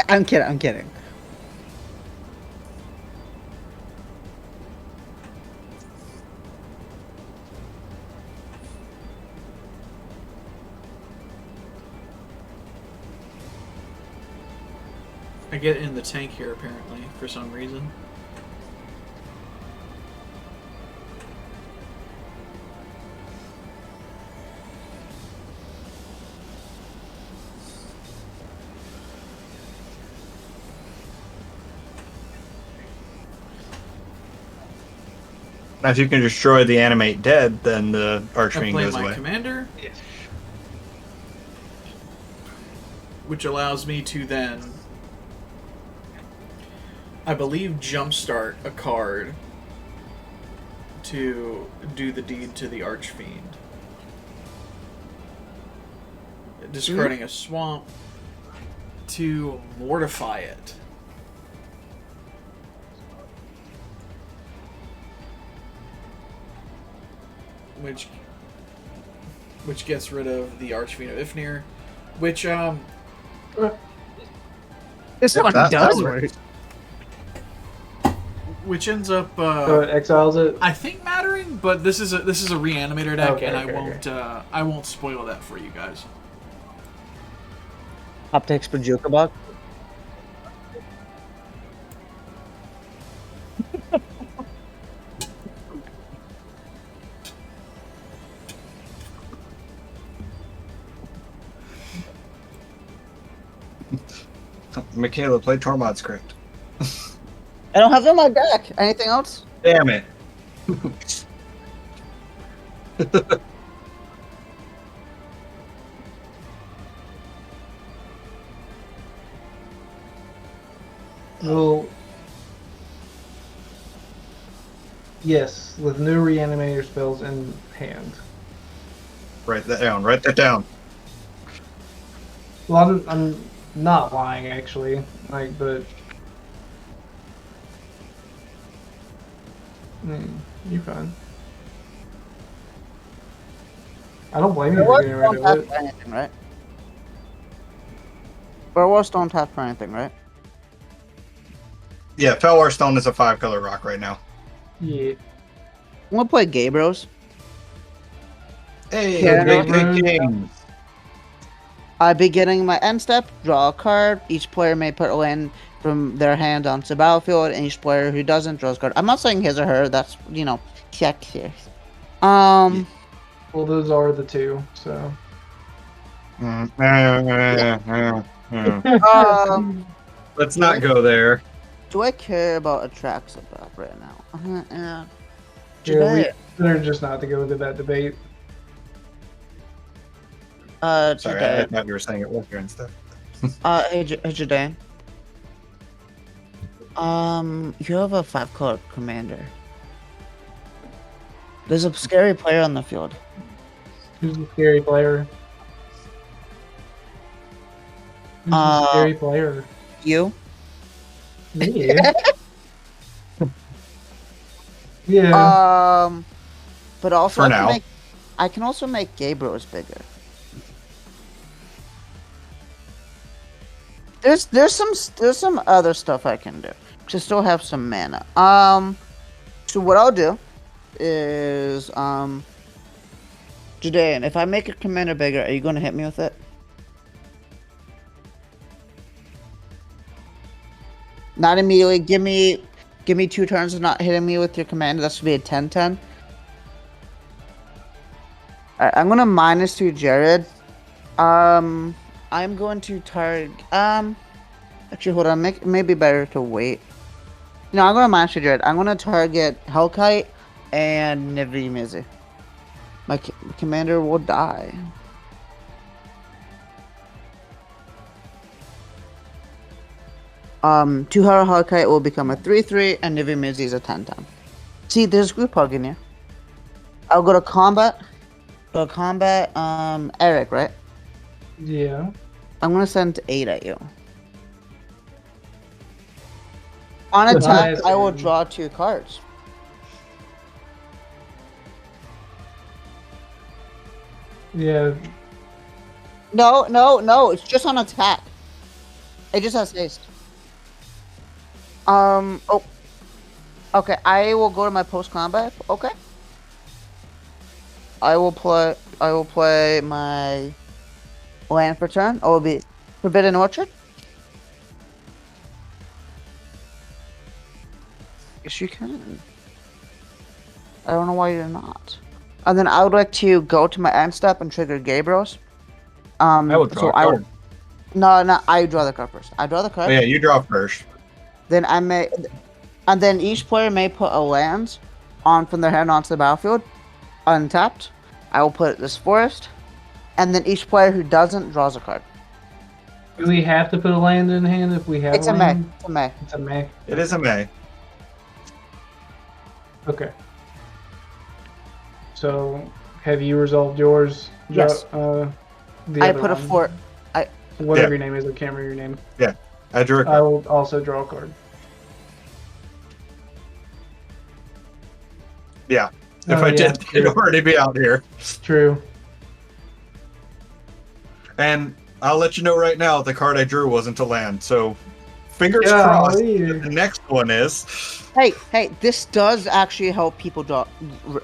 I'm kidding. I'm kidding. I get in the tank here apparently for some reason. Now, if you can destroy the animate dead, then the I Archfiend play goes my away. commander, which allows me to then, I believe, jumpstart a card to do the deed to the Archfiend. Discarding a swamp to mortify it. Which gets rid of the Archfiend of Ifnir, which This one that does works. work. which ends up So it exiles it. I think mattering, but this is a reanimator deck, Okay, and okay, I won't spoil that for you guys. Optics for Jokebug. Mikayla, play Tormod script. I don't have them on my deck. Anything else? Damn it. Well, yes, with new reanimator spells in hand. Write that down. Write that down. Well, I'm not lying actually, like, but you're fine. I don't blame you for getting rid Don't of tap it. for anything, right? Werewolves don't tap for anything, right? Yeah, Felwar Stone is a 5-color rock right now. Yeah. I'm gonna play Gabros. Hey, Yeah, big no. king. I'll be getting my end step, draw a card. Each player may put a land from their hand onto the battlefield, and each player who doesn't draws a card. I'm not saying his or her, that's, check here. Well, those are the two, so. Let's not go there. Do I care about Atraxa back right now? Yeah, Jidayun. better just not to go into that debate. Sorry, I Jidayun. thought you were saying it was here and stuff. Hey, Jidayun. You have a 5-color commander. There's a scary player on the field. Who's the scary player? Who's the scary player? You? Yeah. Yeah. But also For now. I can also make Gabros bigger. There's some other stuff I can do to still have some mana. So what I'll do is Jidayun, if I make a commander bigger, are you gonna hit me with it? Not immediately. Give me 2 turns of not hitting me with your commander. That should be a 10-10. Alright, I'm gonna -2 Jared. I'm going to target. Actually, hold on. Maybe better to wait. No, I'm gonna -2 Jared. I'm gonna target Hellkite and Niv-Mizzet. My commander will die. Two-Hara Hellkite will become a 3/3, and Niv-Mizzet is a 10/10. See, there's group hug in here. I'll go to combat. Eric, right? Yeah. I'm gonna send 8 at you. On attack, I will draw 2 cards. Yeah. No, it's just on attack. It just has haste. Oh. Okay, I will go to my post combat. Okay. I will play my land for turn. It will be Forbidden Orchard. Yes, you can. I don't know why you're not. And then I would like to go to my end step and trigger Gabriel's. I will draw a card. No, I draw the card first. I draw the card. Oh, yeah, you draw first. Then and then each player may put a land from their hand onto the battlefield, untapped. I will put this forest, and then each player who doesn't draws a card. Do we have to put a land in hand if we have It's a land? May. It's a May. It's a May. It is a May. Okay. So, have you resolved yours? Yes. I put a fort. Whatever your name is, I can't remember your name. Yeah, I drew a card. I will also draw a card. Yeah. If I did, it'd already be out here. True. And I'll let you know right now, the card I drew wasn't a land. So, fingers crossed. The next one is. Hey! This does actually help people draw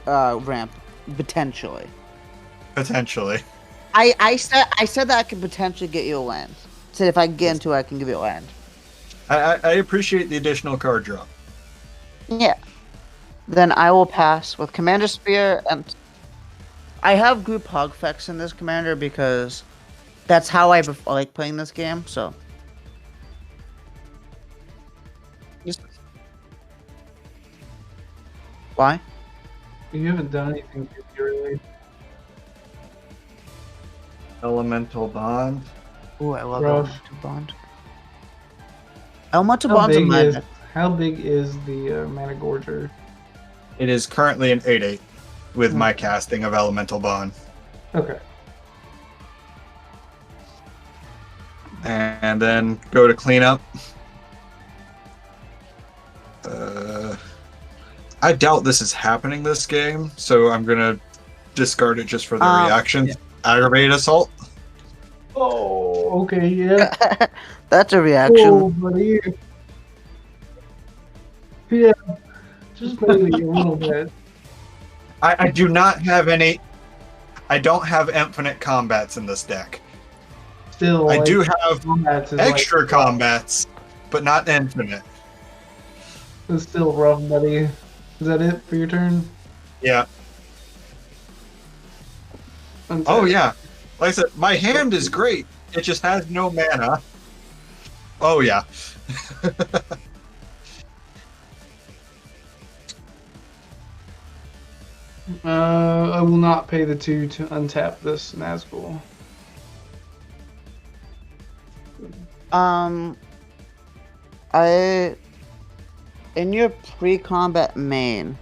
ramp potentially. Potentially. I said that I could potentially get you a land. Said if I get into it, I can give you a land. I appreciate the additional card draw. Yeah. Then I will pass with Commander Spear, and I have group hug effects in this commander because that's how I like playing this game. So. Why? You haven't done anything really. Elemental Bond. Ooh, I love Rough. Elemental Bond. Elemental Bond's a magic. How big is the Mana Gorger? It is currently an 8/8 with my casting of Elemental Bond. Okay. And then go to cleanup. I doubt this is happening this game, so I'm gonna discard it just for the reaction. Yeah. Aggravated Assault. Oh, okay, yeah. That's a reaction. Oh, buddy. Yeah, just maybe a little bit. I do not have any. I don't have infinite combats in this deck. Still, I do have extra combats, but not infinite. It's still rough, buddy. Is that it for your turn? Yeah. Oh yeah. Like I said, my hand is great. It just has no mana. Oh yeah. I will not pay the 2 to untap this Nazgul. In your pre-combat main.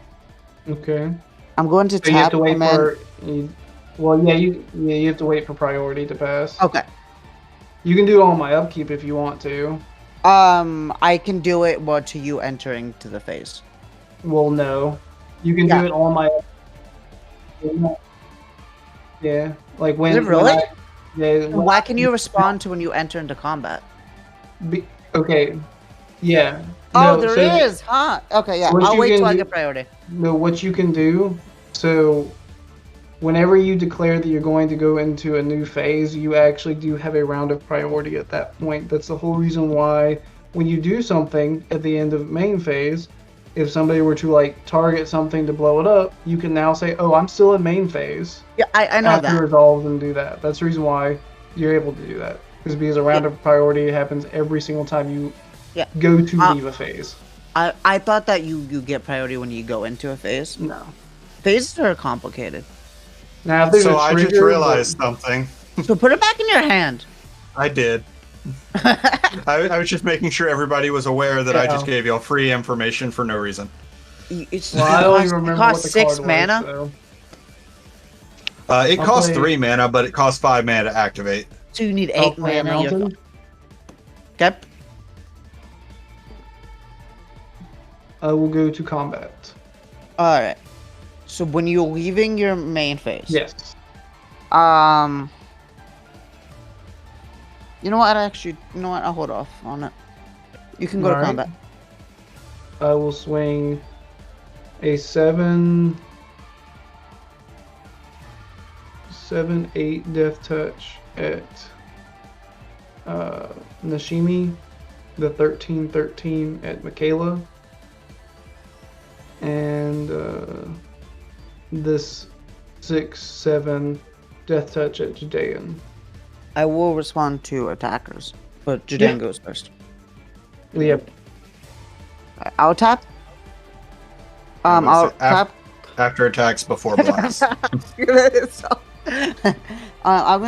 Okay. I'm going to so tap. You have to wait and then... for. You have to wait for priority to pass. Okay. You can do all my upkeep if you want to. I can do it to you entering to the phase. Well, no. You can do it all my. Yeah, like when. Is it really? Why can you I respond to when you enter into combat? Okay. Yeah. Oh, no, there is, huh? Okay, yeah. I'll wait till I get priority. No, what you can do, so whenever you declare that you're going to go into a new phase, you actually do have a round of priority at that point. That's the whole reason why when you do something at the end of main phase, if somebody were to like target something to blow it up, you can now say, oh, I'm still in main phase. Yeah, I know that. After resolve and do that. That's the reason why you're able to do that. Because a round of priority happens every single time you go to leave a phase. I thought that you get priority when you go into a phase. No. Phases are complicated. Now, so I just realized something. So put it back in your hand. I did. I was just making sure everybody was aware that I just gave y'all free information for no reason. I don't even remember what the 6 card mana. Was, so. It costs 3 mana, but it costs 5 mana to activate. So you need 8 mana. Okay. I will go to combat. Alright. So when you're leaving your main phase. Yes. You know what? You know what? I'll hold off on it. You can go to Alright. combat. I will swing a 7, 8 death touch at Nesashemi, the 13 at Mikayla, and this 6, 7 death touch at Jidayun. I will respond to attackers, but Jidayun goes first. Yep. I'll tap. I'll tap. After attacks, before blocks. I'm gonna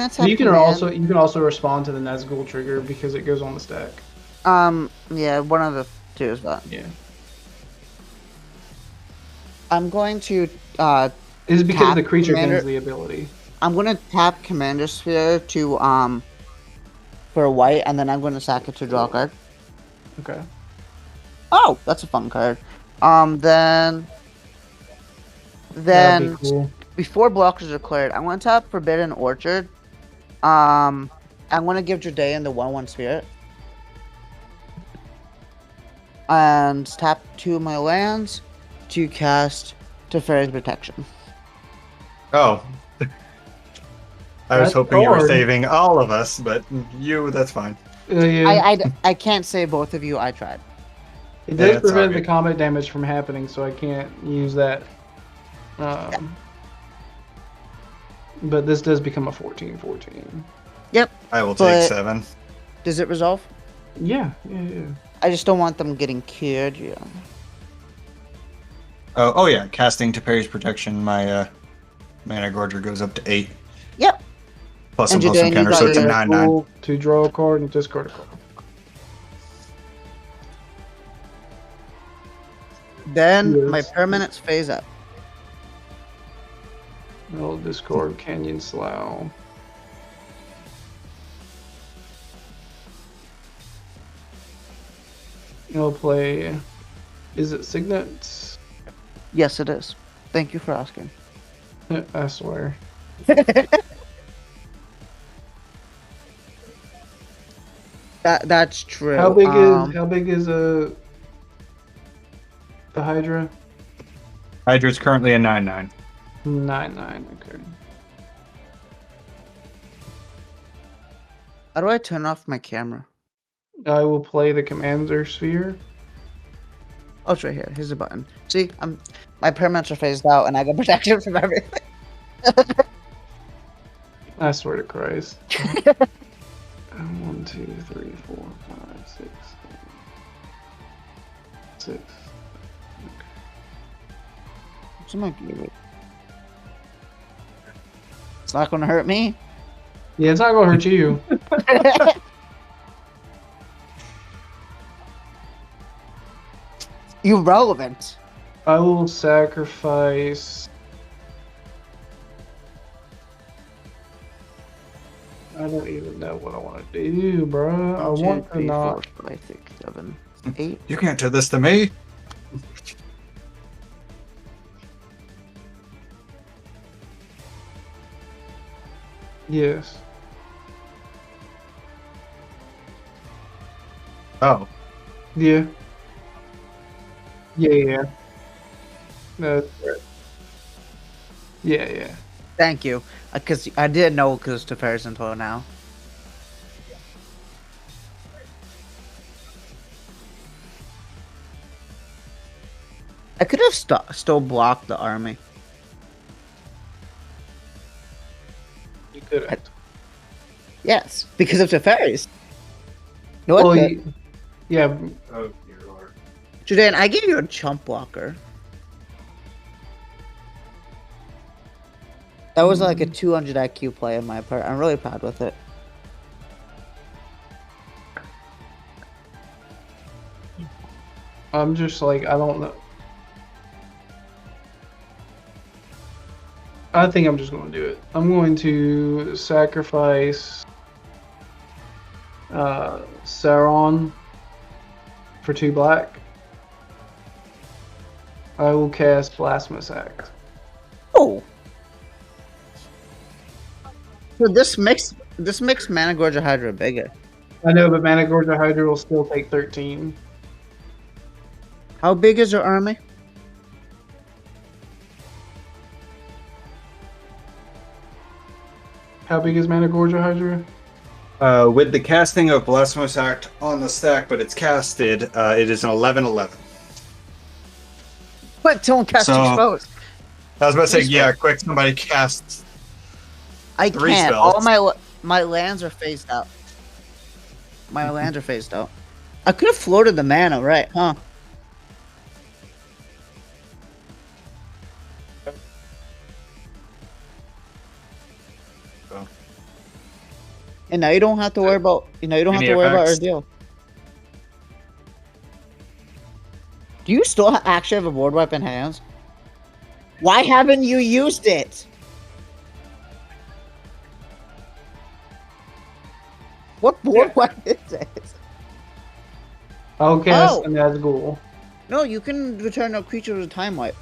tap. You can command. also respond to the Nazgul trigger because it goes on the stack. Yeah, one of the two is that. Yeah. I'm going to It's because tap the creature commander. gains the ability. I'm gonna tap Commander Sphere to for a white, and then I'm gonna sack it to draw a card. Okay. Oh, that's a fun card. Then That'd be cool. before blockers are cleared, I'm gonna tap Forbidden Orchard. I'm gonna give Jidayun the 1/1 Spirit. And tap 2 of my lands to cast Teferi's Protection. Oh. I was That's hoping you were hard. saving all of us, but that's fine. Yeah. I can't say both of you, I tried. It Yeah, does it's all prevent the good. combat damage from happening, so I can't use that. But this does become a 14/14. Yep. I will But- take 7. Does it resolve? Yeah. I just don't want them getting cured, yeah. Oh yeah, casting Teferi's Protection, my Mana Gorger goes up to 8. Yep. Plus And some Jidayun, you counter, got so it's a your 9/9. To draw a card and discard a card. Then Yes. my permanents phase up. I'll discard Canyon Slough. I'll play. Is it Signet? Yes, it is. Thank you for asking. I swear. That's true. How big is the Hydra? Hydra's currently a 9/9. 9/9. Okay. How do I turn off my camera? I will play the Commander Sphere. Oh, it's right here. Here's the button. See, my permanents are phased out, and I got protection from everything. I swear to Christ. 1, 2, 3, 4, 5, 6, 7, 6. What's my gear? It's not gonna hurt me. Yeah, it's not gonna hurt you. Irrelevant. I will sacrifice. I don't even know what I want to do, bro. I want to not. 4, 5, 6, 7, 8. You can't do this to me. Yes. Oh. Yeah. Yeah. No. Yeah. Thank you. Because I didn't know because Teferi's until now. I could have still blocked the army. You could have. Yes, because of Teferi's. No, Well, I could. yeah. Oh, dear Lord. Judean, I gave you a chump blocker. That was like a 200 IQ play on my part. I'm really proud with it. I'm just like, I don't know. I think I'm just going to do it. I'm going to sacrifice Sauron for 2 black. I will cast Blasphemous Act. Oh. So this This makes Managorger Hydra bigger. I know, but Managorger Hydra will still take 13. How big is your army? How big is Managorger Hydra? With the casting of Blasphemous Act on the stack, but it's casted, it is an 11/11. What? Don't cast So- exposed. I was about to say, Three yeah, spells. quick, somebody casts. I Three can't. spells. All my lands are phased out. My lands are phased out. I could have floated the mana, right? Huh? Oh. And now you don't have to worry about. You know, you don't have Any to worry about effects? Ordeal. Do you still actually have a board wipe in hands? Why haven't you used it? What board wipe is it? I'll cast Oh. a Nazgul. No, you can return a creature with a time wipe.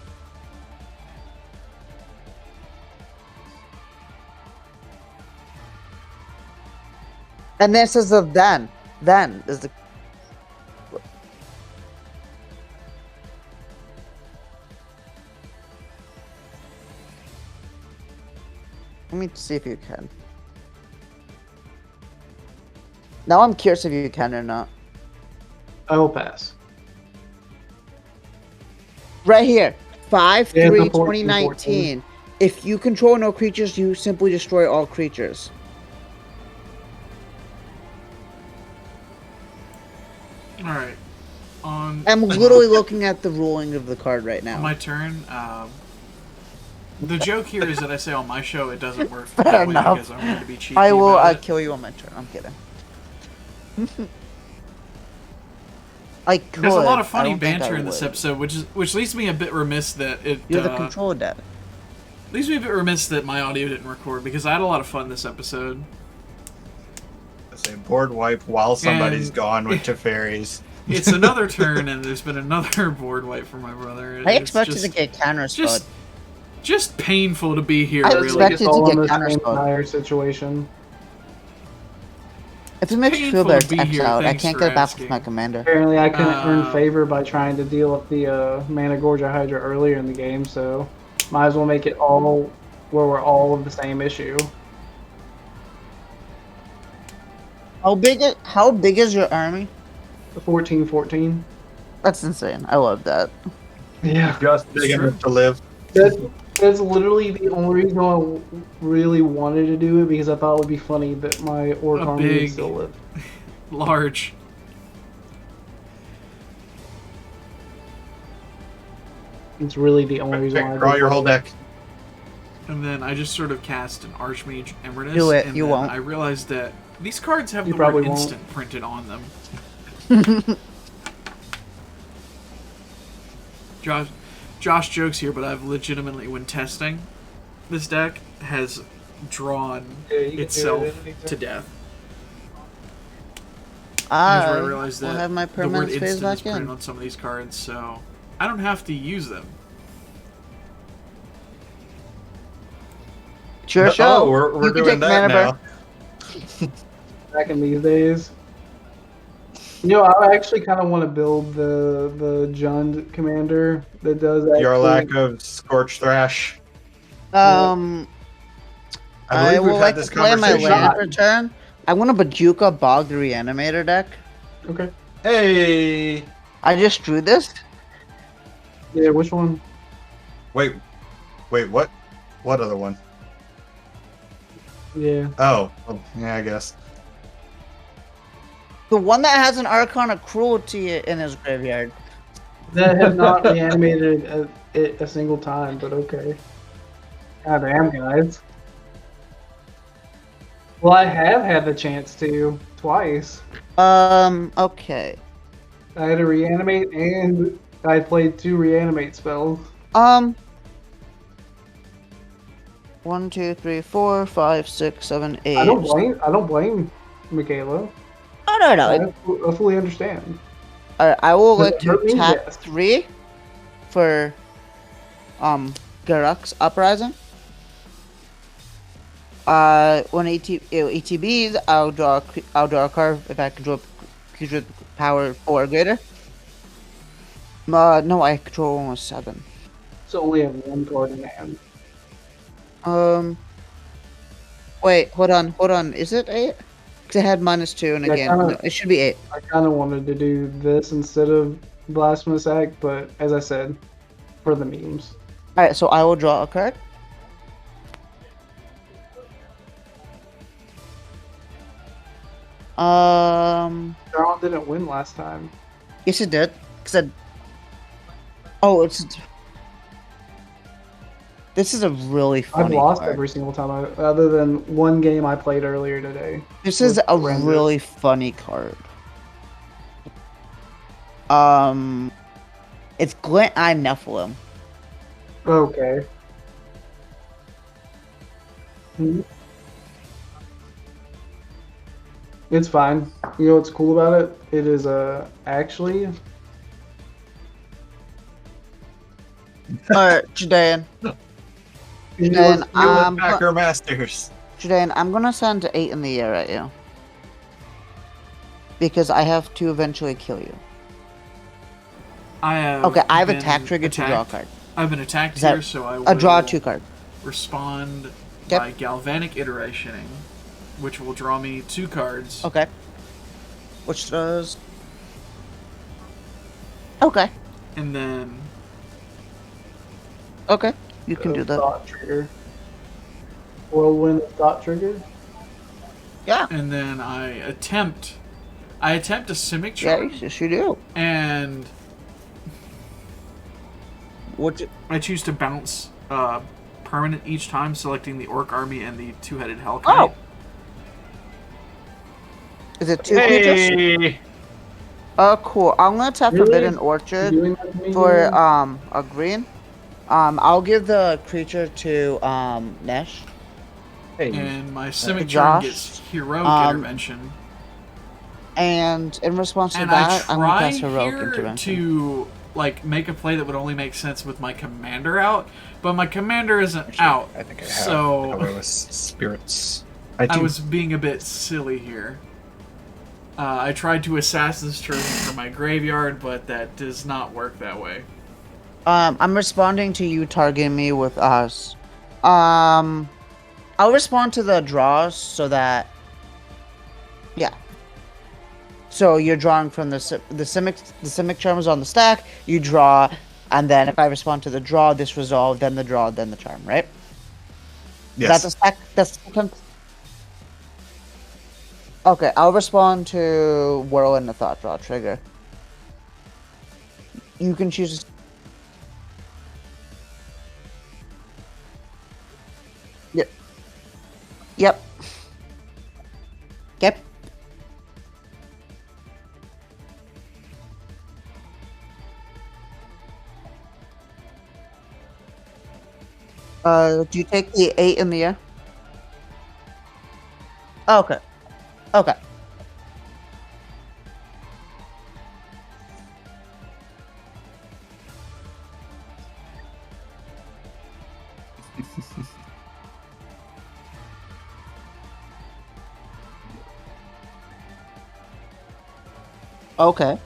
And this is the then. Then is the. Let me see if you can. Now I'm curious if you can or not. I will pass. Right here. 5 Yeah, 3 the 14, 2019. If you control no creatures, you simply destroy all creatures. Alright. On I'm literally looking at the ruling of the card right now. my turn, the joke here is that I say on my show it doesn't work Fair that way enough. because I'm going to be cheeky I will about it. kill you on my turn. I'm kidding. I could. There's a lot of I funny don't think I banter in this would. episode, which leaves me a bit remiss that it You're the control dead. leaves me a bit remiss that my audio didn't record because I had a lot of fun this episode. Say board wipe while somebody's And- gone with Teferis. It's another turn, and there's been another board wipe for my brother. I It's expected just, to get counter spelled. just painful to be here. I Really, expected It's all to in get the counter same spelled. dire situation. If it makes you feel painful to better, be it's here, exiled. I thanks can't for get back asking. with my commander. Apparently, I couldn't earn Uh, favor by trying to deal with the Managorger Hydra earlier in the game, so might as well make it all where we're all of the same issue. How big is your army? 14-14. That's insane. I love that. Yeah. Just big Sure. enough to live. That's literally the only reason I really wanted to do it, because I thought it would be funny that my Orc A army would big- still live. large. It's really the only reason why I Draw did your it. whole deck. And then I just sort of cast an Archmage Emeritus. Do it, And you then won't. I realized that these cards have You the word probably won't. instant printed on them. Josh jokes here, but I've legitimately, when testing, this deck has drawn Yeah, you can do itself it anytime. to death. Here's I where I realized will that have my the word permanence phase instant is back printed in. on some of these cards, so I don't have to use them. It's your show. Oh, we're You can doing take that mana now. burn. Back in these days. You know, I actually kind of want to build the Jund commander that does that. Your lack of Scorch Thrash. I I believe will we've like had this to play my conversation. land return. I want a Bajuka Bog the Reanimator deck. Okay. Hey! I just drew this. Yeah, which one? Wait, what? What other one? Yeah. Oh, yeah, I guess. The one that has an Archon of Cruelty in his graveyard. That has not reanimated it a single time, but okay. God damn, guys. Well, I have had the chance to twice. Okay. I had to reanimate, and I played 2 reanimate spells. 1, 2, 3, 4, 5, 6, 7, 8. I don't blame Mikayla. Oh, no. I fully understand. Alright, I will Does like it to hurt me? tap Yes. 3 for Garruk's Uprising. When ETBs, I'll draw a card if I control creature with power 4 or greater. No, I control almost 7. So only have one card in hand. Wait, hold on. Is it 8? Because it had -2 in the Yeah, game. kinda- No, it should be 8. I kind of wanted to do this instead of Blasphemous Act, but as I said, for the memes. Alright, so I will draw a card. Sauron didn't win last time. Yes, it did. Cause oh, this is a really funny I've lost card. every single time, other than one game I played earlier today. This is a really funny card. It's Glint Eye Nephilim. Okay. It's fine. You know what's cool about it? It is actually. Alright, Jidayun. Then I'm Packer Masters. Jidayun, I'm gonna send 8 in the air at you. Because I have to eventually kill you. I have. Okay, I have been attack trigger to draw a card. I've been attacked Is that- here, so I will I'll draw 2 card. respond Yep. by Galvanic Iterationing, which will draw me 2 cards. Okay. Which does. Okay. And then Okay. You can do that. Thought trigger. Whirlwind thought trigger. Yeah. and then I attempt a Simic Yeah, Charm, yes, you do. and What's it? I choose to bounce permanent each time, selecting the Orc Army and the 2-headed Hellkite. Oh! Is it 2 creatures? Hey! Oh, cool. I'm gonna tap Really? Forbidden You Orchard doing that to me, for dude? a green. I'll give the creature to Nesh. Hey. And my Simic Charm Josh, gets Heroic Intervention. And in response to And I that, I'm gonna try cast Heroic here Intervention. to like make a play that would only make sense with my commander out, but my commander isn't Actually, out. I think I have so colorless spirits. I was being a bit silly here. I tried to Assassin's Chosen for my graveyard, but that does not work that way. I'm responding to you targeting me with us. I'll respond to the draws so that. Yeah. So you're drawing from the Simic Charm is on the stack. You draw, and then if I respond to the draw, this resolve, then the draw, then the charm, right? Yes. That's a stack. That's okay. I'll respond to Whirlwind the Thought Draw trigger. You can choose. Yep. Yep. Yep. Do you take the 8 in the air? Okay. Okay. Okay.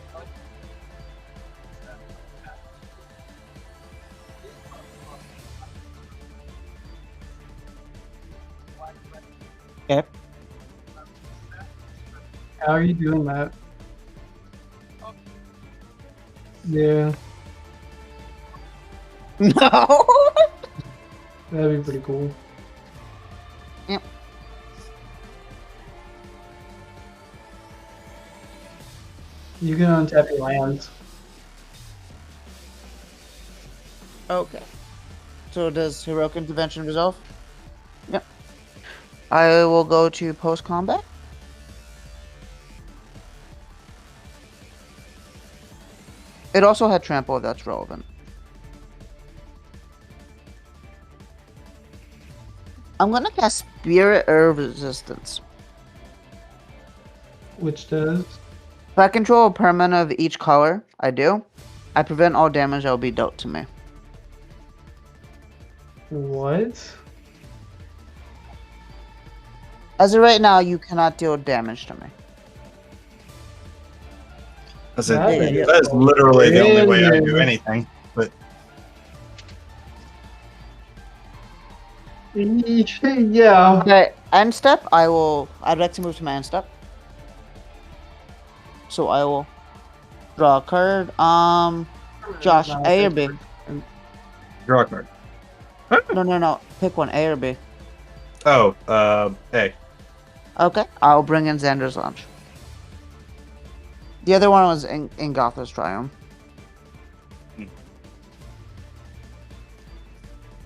Okay. How are you doing that? Yeah, No. that'd be pretty cool. Yep. You can untap your lands. Okay. So does Heroic Intervention resolve? Yep. I will go to post combat. It also had trample if that's relevant. I'm gonna cast Spirit Herb Resistance. Which does? If I control a permanent of each color, I do. I prevent all damage that will be dealt to me. What? As of right now, you cannot deal damage to me. That's it. That is That is literally the only way I do random. anything. But Yeah. Okay, end step. I'd like to move to my end step. So I will draw a card. Josh, A or B? draw a card. No. Pick one, A or B. Oh, hey. Okay, I'll bring in Xander's Launch. The other one was in Gotha's Triumph.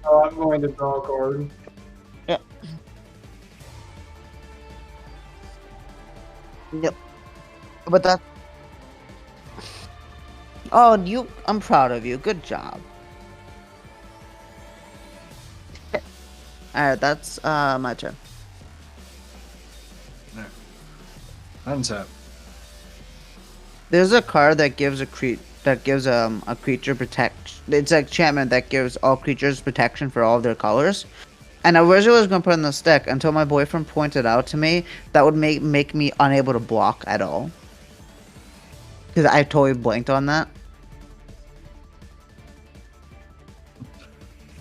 I'm going to draw a card. Yep. But that. Oh, I'm proud of you. Good job. Alright, that's my turn. Untap. There's a card that gives a creature protect. It's an enchantment that gives all creatures protection for all of their colors. And I originally was gonna put it in the stick until my boyfriend pointed out to me that would make me unable to block at all. Because I totally blanked on that.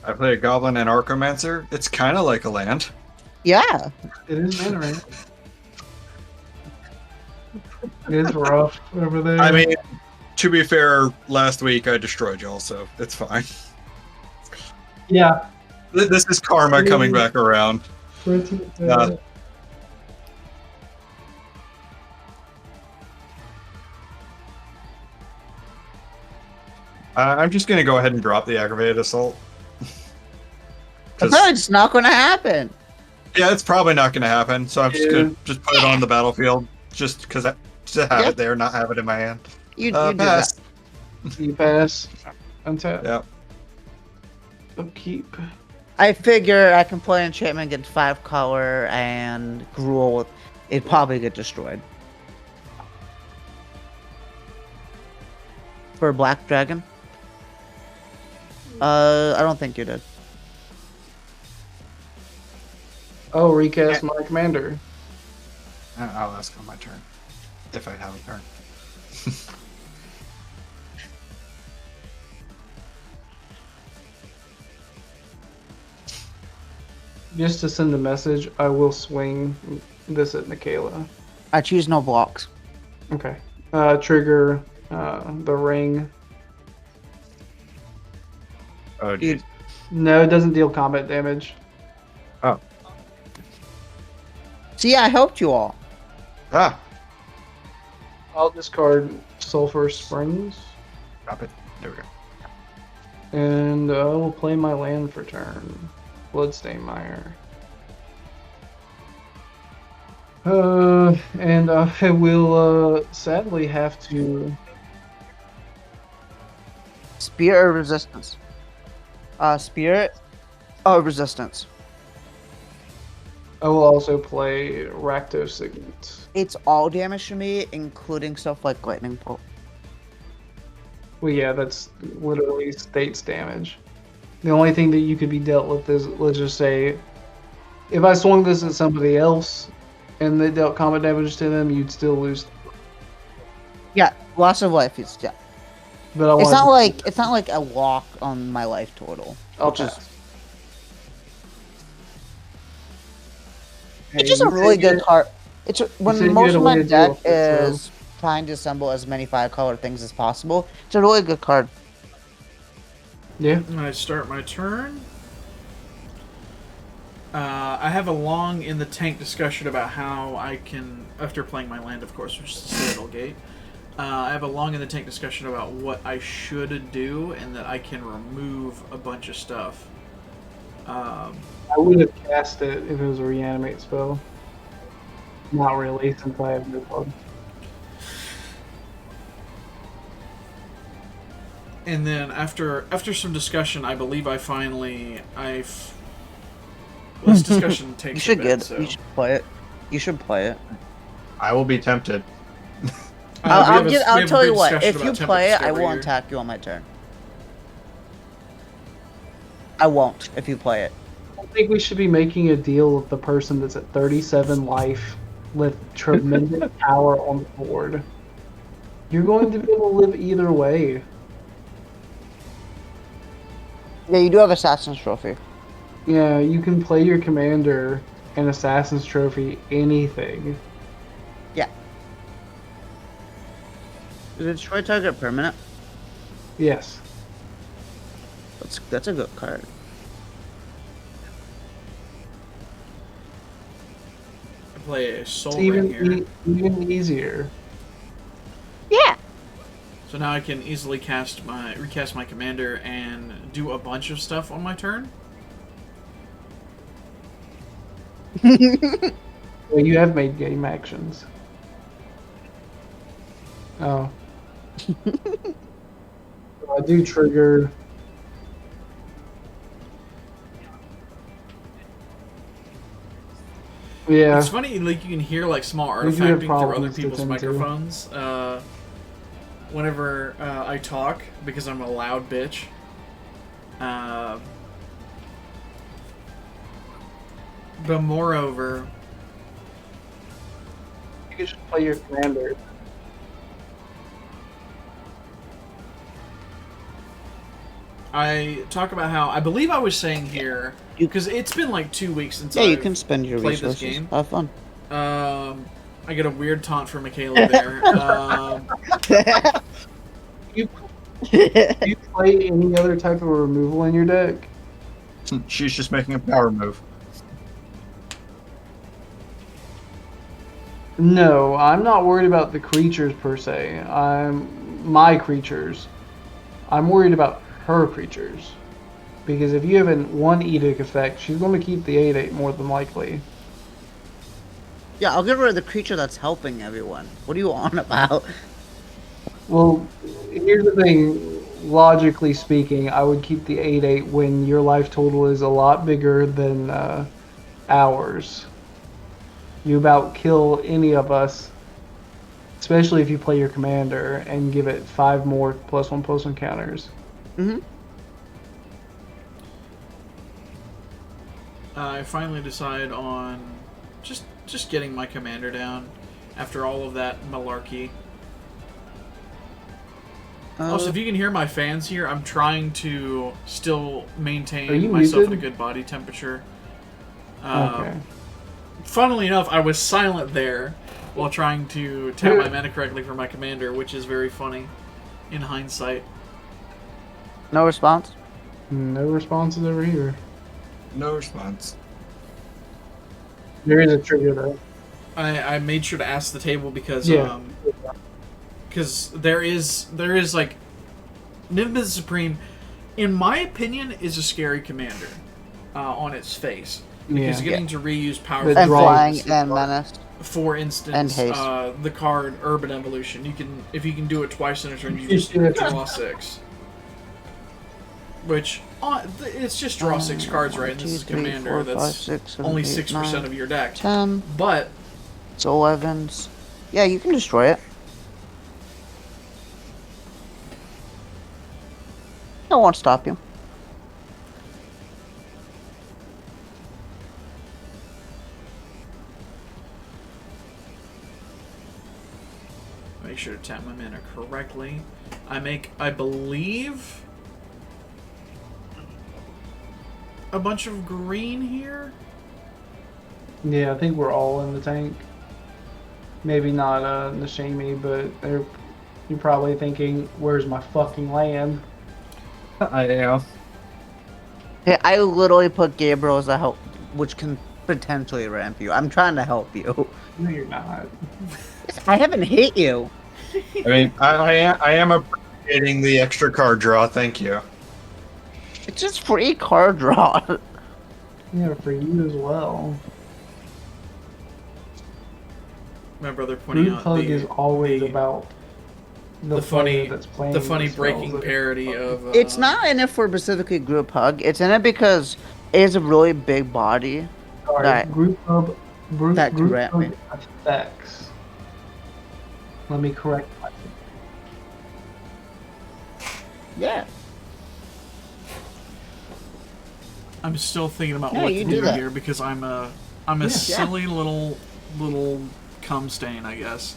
I play a Goblin and Archomancer. It's kind of like a land. Yeah. It is mana, right? It's rough over there. I mean, to be fair, last week I destroyed y'all, so it's fine. yeah. This is karma coming back around. Pretty I'm just going to go ahead and drop the Aggravated Assault. I thought it's not gonna happen. Yeah, it's probably not going to happen, so I'm just going to just put it on the battlefield, just because to have it there, not have it in my hand. You do Pass. that. You pass. Untap. Yeah. Upkeep. I figure I can play enchantment against 5 color and Gruul. It'd probably get destroyed. For Black Dragon? I don't think you did. Oh, recast my commander. I'll ask on my turn, if I have a turn. Just to send a message, I will swing this at Mikayla. I choose no blocks. Okay. Trigger the ring. Oh, geez. No, it doesn't deal combat damage. Oh. See, I helped you all. Ah, I'll discard Sulphur Springs. drop it. There we go. And I will play my land for turn. Bloodstain Mire. And I will sadly have to. Spirit or resistance? Spirit or resistance? I will also play Rakdos Signet. It's all damage to me, including stuff like Lightning Bolt. Well, yeah, that's literally states damage. The only thing that you could be dealt with is, let's just say, if I swung this at somebody else and they dealt combat damage to them, you'd still lose. Yeah, loss of life is yeah. But I It's wanted not like a walk on my life total. I'll which is pass. it's just a really good card. It's said when you most had a of way my to deal deck with it, so- is trying to assemble as many 5-color things as possible. It's a really good card. Yeah. I start my turn. I have a long in the tank discussion about how I can, after playing my land, of course, which is the Citadel Gate. I have a long in the tank discussion about what I should do and that I can remove a bunch of stuff. I would have cast it if it was a reanimate spell. Not really, since I have no blood. And then after some discussion, I believe I finally this discussion takes You should a bit, get. so. You should play it. You should play it. I will be tempted. I'll tell you what. Discussion If you about Temple play it, I Discovery won't here. attack you on my turn. I won't if you play it. think we should be making a deal with the person that's at 37 life with tremendous power on the board. You're going to be able to live either way. Yeah, you do have Assassin's Trophy. Yeah, you can play your commander and Assassin's Trophy anything. Yeah. Is it destroy target permanent? Yes. That's a good card. I play a soul It's ring here. even easier. Yeah. So now I can easily recast my commander and do a bunch of stuff on my turn. Well, you have made game actions. Oh. I do trigger. Yeah. It's funny, like you can hear like small We do have artifacting through other problems to people's tend to. microphones whenever I talk because I'm a loud bitch. But moreover, You can just play your commander. I talk about how I believe I was saying here because it's been like 2 weeks since Yeah, you I've can spend your played this resources. game. Have fun. I get a weird taunt from Mikayla there. Do you play any other type of removal in your deck? She's just making a power move. No, I'm not worried about the creatures per se. My creatures. I'm worried about her creatures. Because if you have one edict effect, she's going to keep the 8/8 more than likely. Yeah, I'll get rid of the creature that's helping everyone. What are you on about? Well, here's the thing. Logically speaking, I would keep the 8/8 when your life total is a lot bigger than ours. You about kill any of us, especially if you play your commander and give it 5 more +1/+1 counters. Mm-hmm. I finally decide on just getting my commander down after all of that malarkey. Also, if you can hear my fans here, I'm trying to still maintain myself at a good body temperature. Okay. Funnily enough, I was silent there while trying to tap my mana correctly for my commander, which is very funny in hindsight. No response? No responses over here. No response. There is a trigger though. I made sure to ask the table because Yeah. because there is like Niv-Mizzet Supreme, in my opinion, is a scary commander on its face because getting to reuse power The And draw flying is- and menace. for And instance, haste. the card Urban Evolution. If you can do it twice in a turn, you You just should have- draw 6. Which it's just draw 6 cards, right? And this is a commander that's only 6% of your deck. 10. But It's 11s. Yeah, you can destroy it. I won't stop you. make sure to tap my mana correctly. I believe, a bunch of green here. Yeah, I think we're all in the tank. Maybe not Nesashemi, but you're probably thinking, where's my fucking land? I am. Hey, I literally put Gabriel as a help, which can potentially ramp you. I'm trying to help you. No, you're not. I haven't hit you. I mean, I am appreciating the extra card draw. Thank you. It's just free card draw. Yeah, for you as well. My brother pointing Group out hug is always about the funny, player that's playing the funny spells breaking that- parody of. It's not in it for specifically group hug. It's in it because it is a really big body. Sorry, that- group hug, group that hug grant me. effects. Let me correct myself. Yeah. I'm still thinking about Yeah, what you to do do that. here because I'm a silly little cum stain, I guess.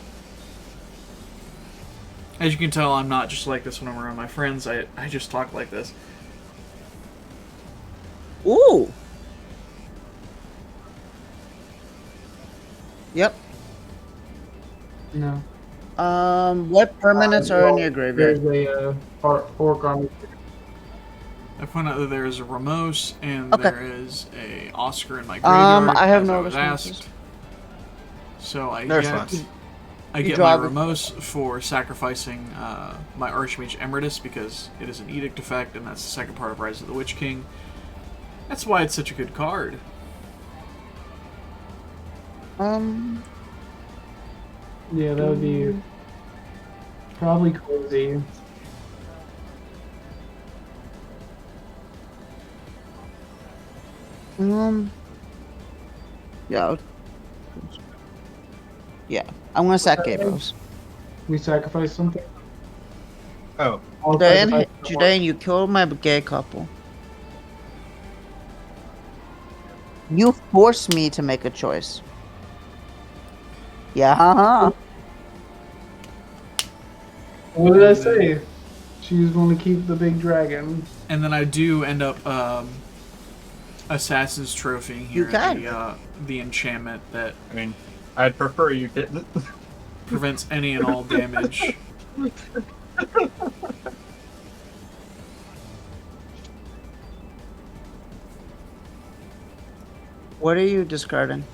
As you can tell, I'm not just like this when I'm around my friends. I just talk like this. Ooh. Yep. No. What permanents are in your graveyard? There's a orc army. I found out that there is a Ramos and Okay. there is a Oscar in my graveyard. I have as no I was responses. asked. So I There's get fun. I You get draw my the- Ramos for sacrificing my Archmage Emeritus because it is an edict effect, and that's the second part of Rise of the Witch King. That's why it's such a good card. Yeah, that would be probably cozy. Yeah. Yeah. I'm gonna sack Gabriels. We sacrifice something. Oh, I'll sacrifice the orc. Jidayun, you killed my gay couple. You forced me to make a choice. Yeah, haha. What did I say? She was going to keep the big dragon. And then I do end up Assassin's Trophy here You can. the enchantment that I mean, I'd prefer you didn't. prevents any and all damage. What are you discarding?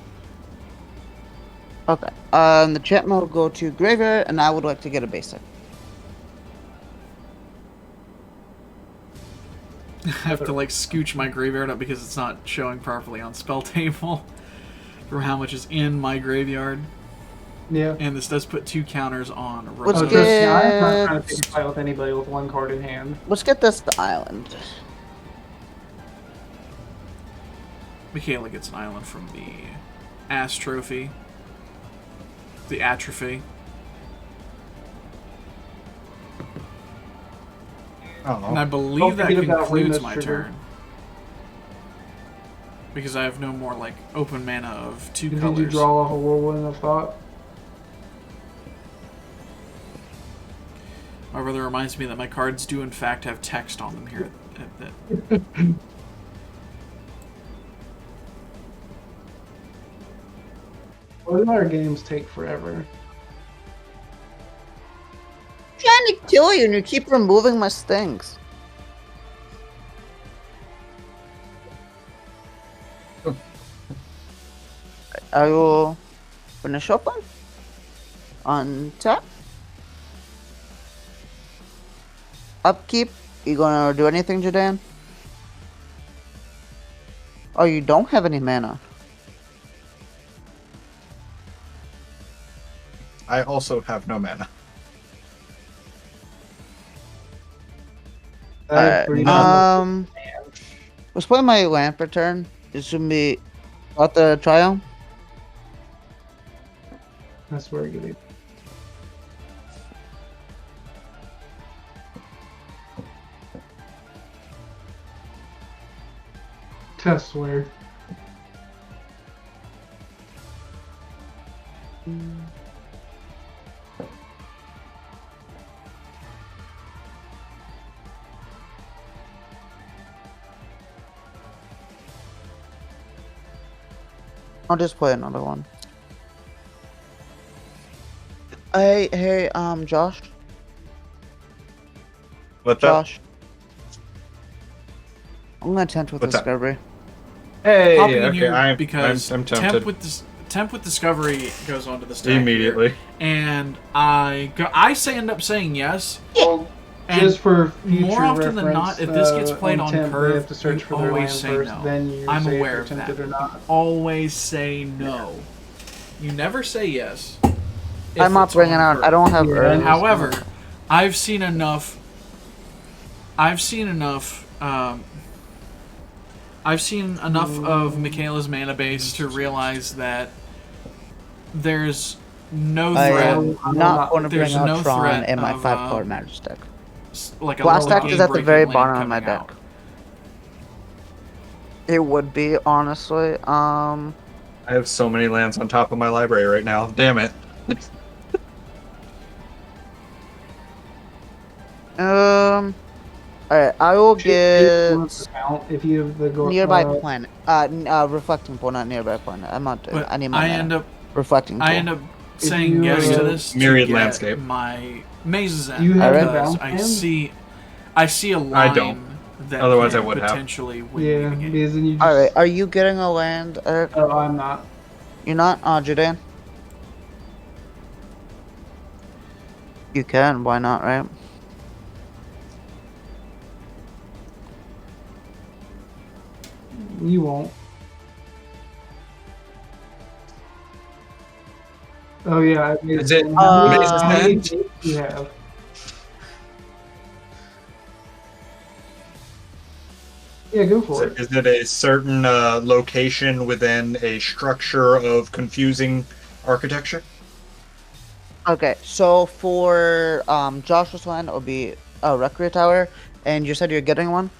Okay. The chat will go to graveyard, and I would like to get a basic. I have to like scooch my graveyard up because it's not showing properly on spell table from how much is in my graveyard. Yeah. And this does put 2 counters on Let's Ramos. get- Yeah, I'm not trying to pick a fight with anybody with one card in hand. Let's get this to island. Mikayla gets an island from the Ass Trophy. The Atrophy. And I Oh, believe Don't that forget about concludes Windmist my Trigger. turn. Because I have no more like open mana of 2 Did colors. you draw off a whirlwind of thought? My brother reminds me that my cards do in fact have text on them here at the Why do our games take forever? Trying to kill you, and you keep removing my stings. I will finish open. On tap. Upkeep. You gonna do anything, Jidayun? Oh, you don't have any mana. I also have no mana. Let's play my land per turn. This should be about the trial. That's where I get it. I swear. I'll just play another one. Hey, Josh. What's up? Josh. I'm gonna attempt with What's up? Discovery. Hey, Popping in okay, here because I'm tempted. Temp with Discovery goes onto the stack Immediately. here, and end up saying yes. Well, And just for future more often than reference, not, if this gets played on temp, they curve, have to search you for their always land say first, no. then you I'm say aware if of they're that. tempted or not. Always say no. You never say yes. if I'm not it's bringing on out. curve. I don't have Yeah, Earth. However, I've seen enough. I've seen enough of Mikayla's mana base to realize that there's no threat. I'm not going to There's bring out no Tron threat in my of, 5-card magic deck. Like a Blast little Act is at the game-breaking very land bottom of my coming deck. out. It would be, honestly. I have so many lands on top of my library right now. Damn it. Alright, I will get If you have the nearby planet. Reflecting point, not nearby planet. I'm not doing. But I need my mana. end up Reflecting I tool. end up If saying you, yes to this Myriad to get Landscape. my mazes Do you in have Alright. the because bounce I see a line I don't. that Otherwise can I would have. potentially win Yeah, me the game. because then you just. Alright, are you getting a land, Eric? Oh, I'm not. You're not? Jidayun? You can, why not, right? You won't. Oh yeah, I made Is it Mazes Mazes End? You have. Yeah, go for it. Is it a certain location within a structure of confusing architecture? Okay, so for Joshua's land, it'll be a Recreate Tower, and you said you're getting one?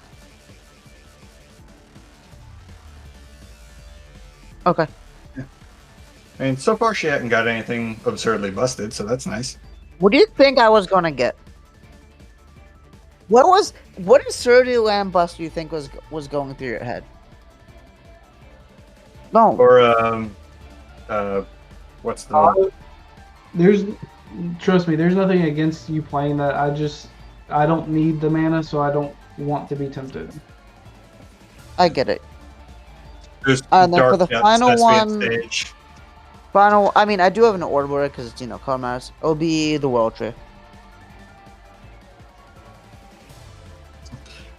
Okay. I mean, so far she hadn't got anything absurdly busted, so that's nice. What do you think I was gonna get? What absurdity land bust do you think was going through your head? No. Or what's the Trust me, there's nothing against you playing that. I don't need the mana, so I don't want to be tempted. I get it. there's And then for Dark the Depths, final Thespian one, Stage. I mean, I do have an order for it because it's card matters. It'll be the World Tree.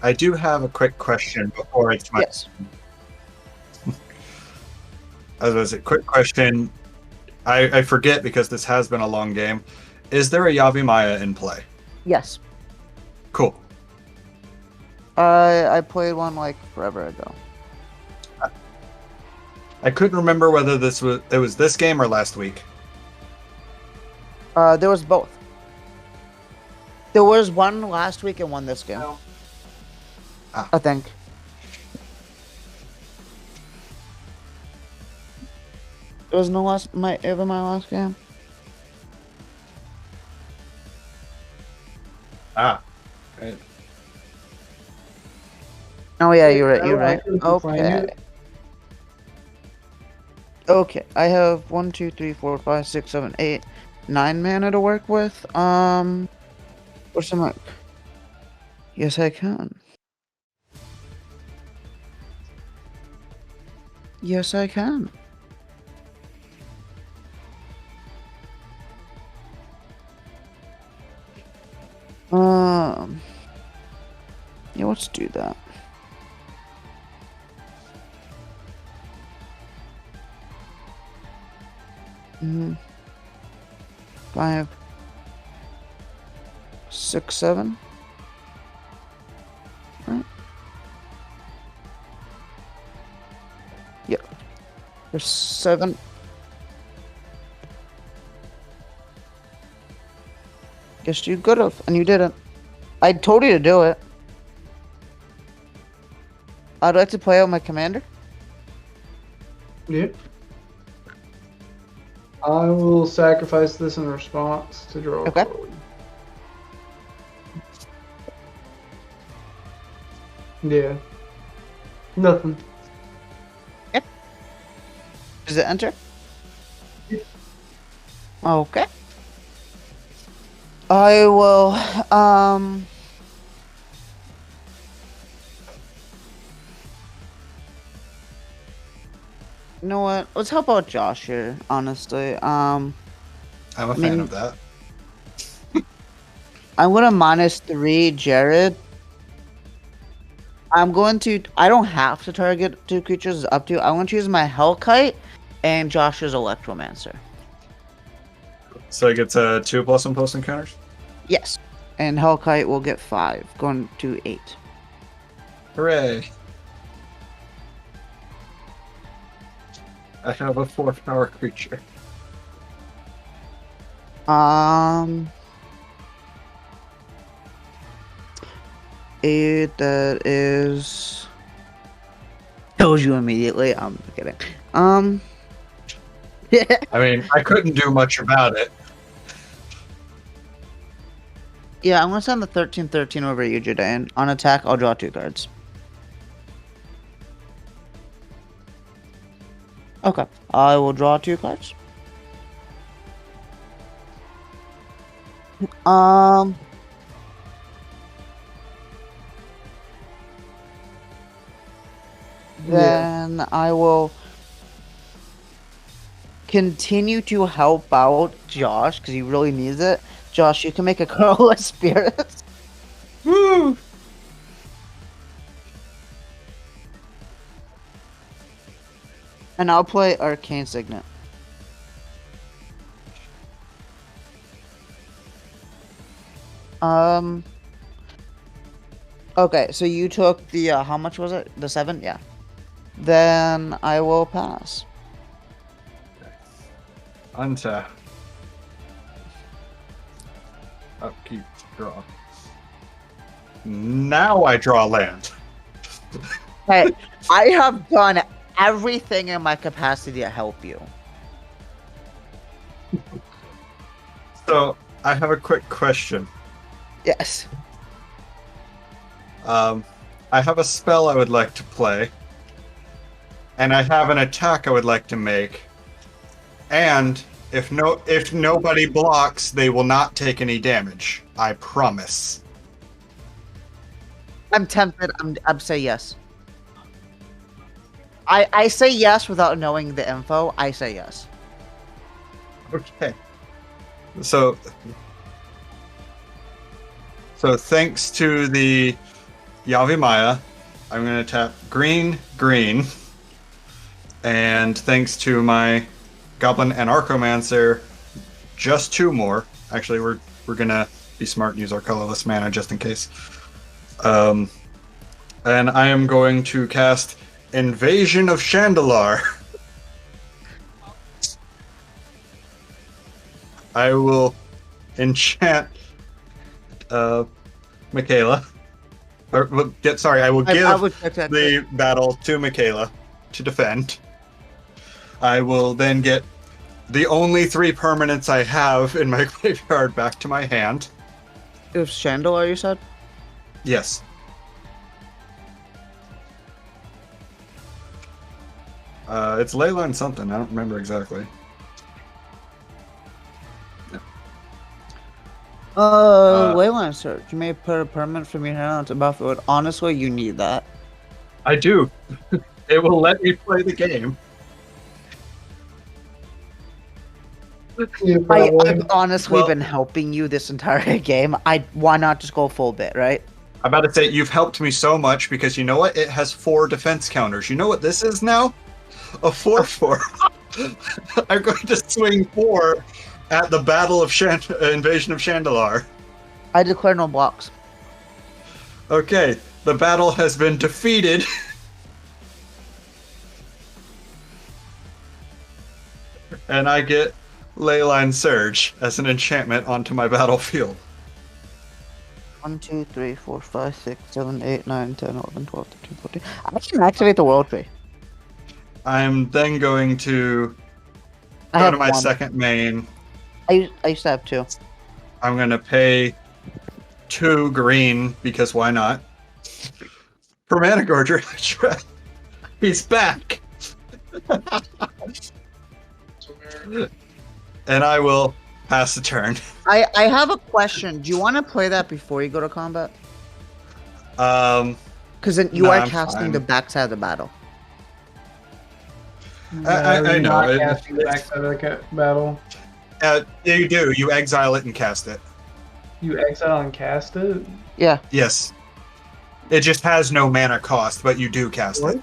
I do have a quick question before it's my. Yes. As was a quick question. I forget because this has been a long game. Is there a Yavimaya in play? Yes. Cool. I played one like forever ago. I couldn't remember whether it was this game or last week. There was both. There was one last week and one this game. Oh. I think. There was no my last game. Ah. Oh yeah, you're right. You're I right. couldn't find Okay. it. Okay, I have 1, 2, 3, 4, 5, 6, 7, 8, 9 mana to work with. What's the mark? Yes, I can. Yes, I can. Yeah, let's do that. Mm-hmm. 5, 6, 7. Right. Yep. There's 7. Guess you could have, and you didn't. I told you to do it. I'd like to play out my commander. Yep. I will sacrifice this in response to draw a Okay. card. Yeah. Nothing. Does it enter? Yeah. Okay. I will, you know what? Let's help out Josh here, honestly. I'm a fan mean- of that. I'm gonna -3 Jared. I don't have to target 2 creatures, it's up to you. I want to use my Hellkite and Josh's Electromancer. So it gets 2+1 encounters? Yes. And Hellkite will get 5, going to 8. Hooray! I have a 4-power creature. That is kills you immediately. I'm kidding. I mean, I couldn't do much about it. Yeah, I'm gonna send the 13/13 over to you, Jidayun. On attack, I'll draw 2 cards. Okay, I will draw 2 cards. Then I will continue to help out Josh because he really needs it. Josh, you can make a colorless spirit. Woo! And I'll play Arcane Signet. Okay, so you took the, how much was it? The 7? Yeah. Then I will pass. Untap. Upkeep, draw. Now I draw land. Hey, I have done everything in my capacity to help you. So, I have a quick question. Yes. I have a spell I would like to play, and I have an attack I would like to make. And if nobody blocks, they will not take any damage. I promise. I'm tempted. I'm say yes. I say yes without knowing the info. I say yes. Okay. So thanks to the Yavimaya, I'm going to tap green, green. And thanks to my Goblin and Archomancer, just 2 more. Actually, we're going to be smart and use our colorless mana just in case. And I am going to cast Invasion of Chandalar. I will enchant Mikayla. I will give the battle to Mikayla to defend. I will then get the only 3 permanents I have in my graveyard back to my hand. It was Chandalar, you said? Yes. It's Leyline something. I don't remember exactly. Leyline search. You may put a permanent from your hand onto battlefield. Honestly, you need that. I do. It will let me play the game. I've honestly been helping you this entire game. Why not just go full bit, right? I'm about to say, you've helped me so much because you know what? It has 4 defense counters. You know what this is now? A 4/4. I'm going to swing 4 at the Battle of Invasion of Chandalar. I declare no blocks. Okay, the battle has been defeated. And I get Leyline Surge as an enchantment onto my battlefield. 1, 2, 3, 4, 5, 6, 7, 8, 9, 10, 11, 12, 13, 14. I can activate the World Tree. I'm then going to go to my second main. I used to have 2. I'm going to pay 2 green, because why not? For Mana Gorger, he's back! And I will pass the turn. I have a question. Do you want to play that before you go to combat? Because then you are casting the backside of the battle. I know. Not casting the backside of the battle. You do. You exile it and cast it. You exile and cast it? Yeah. Yes. It just has no mana cost, but you do cast it.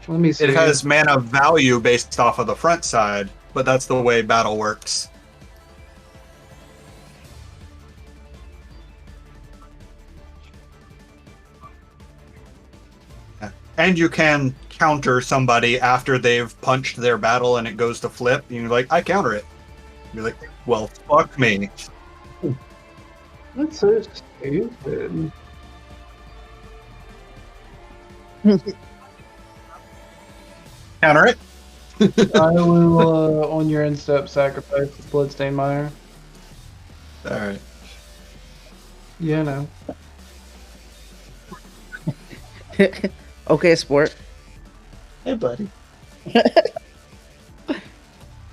Let me see. It has mana value based off of the front side, but that's the way battle works. And you can counter somebody after they've punched their battle and it goes to flip. And you're like, I counter it. You're like, well, fuck me. That's so stupid. Counter it. I will, on your end step, sacrifice the Bloodstained Mire. All right. Yeah, no. Okay, sport. Hey, buddy.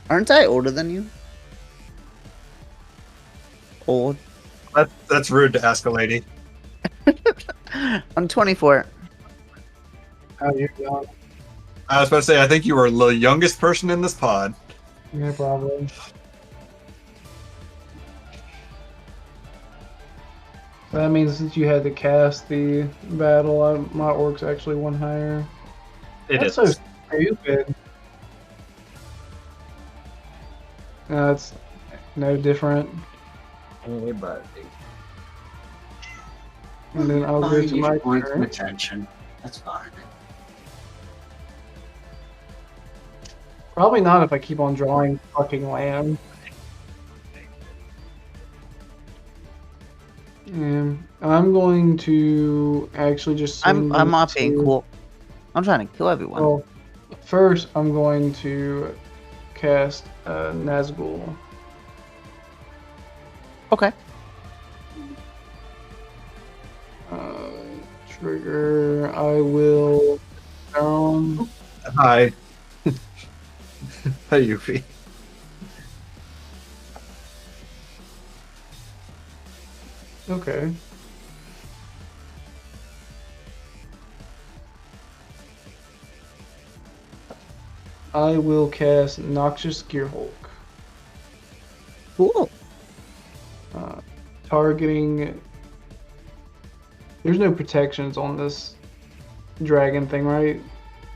Aren't I older than you? Old. That's rude to ask a lady. I'm 24. Oh, you're young. I was about to say, I think you are the youngest person in this pod. Yeah, probably. That means since you had to cast the battle, my orc's actually one higher. That's so stupid. It's no different. Hey, buddy. And then I'll go to You my want some turn. attention. That's fine. Probably not if I keep on drawing fucking land. And I'm going to actually just swing I'm not these being two. cool. I'm trying to kill everyone. Well, first I'm going to cast Nazgul. Okay. Trigger. I will. Hi. Hi, Yuffie. Okay. I will cast Noxious Gearhulk. Cool. Targeting. There's no protections on this dragon thing, right?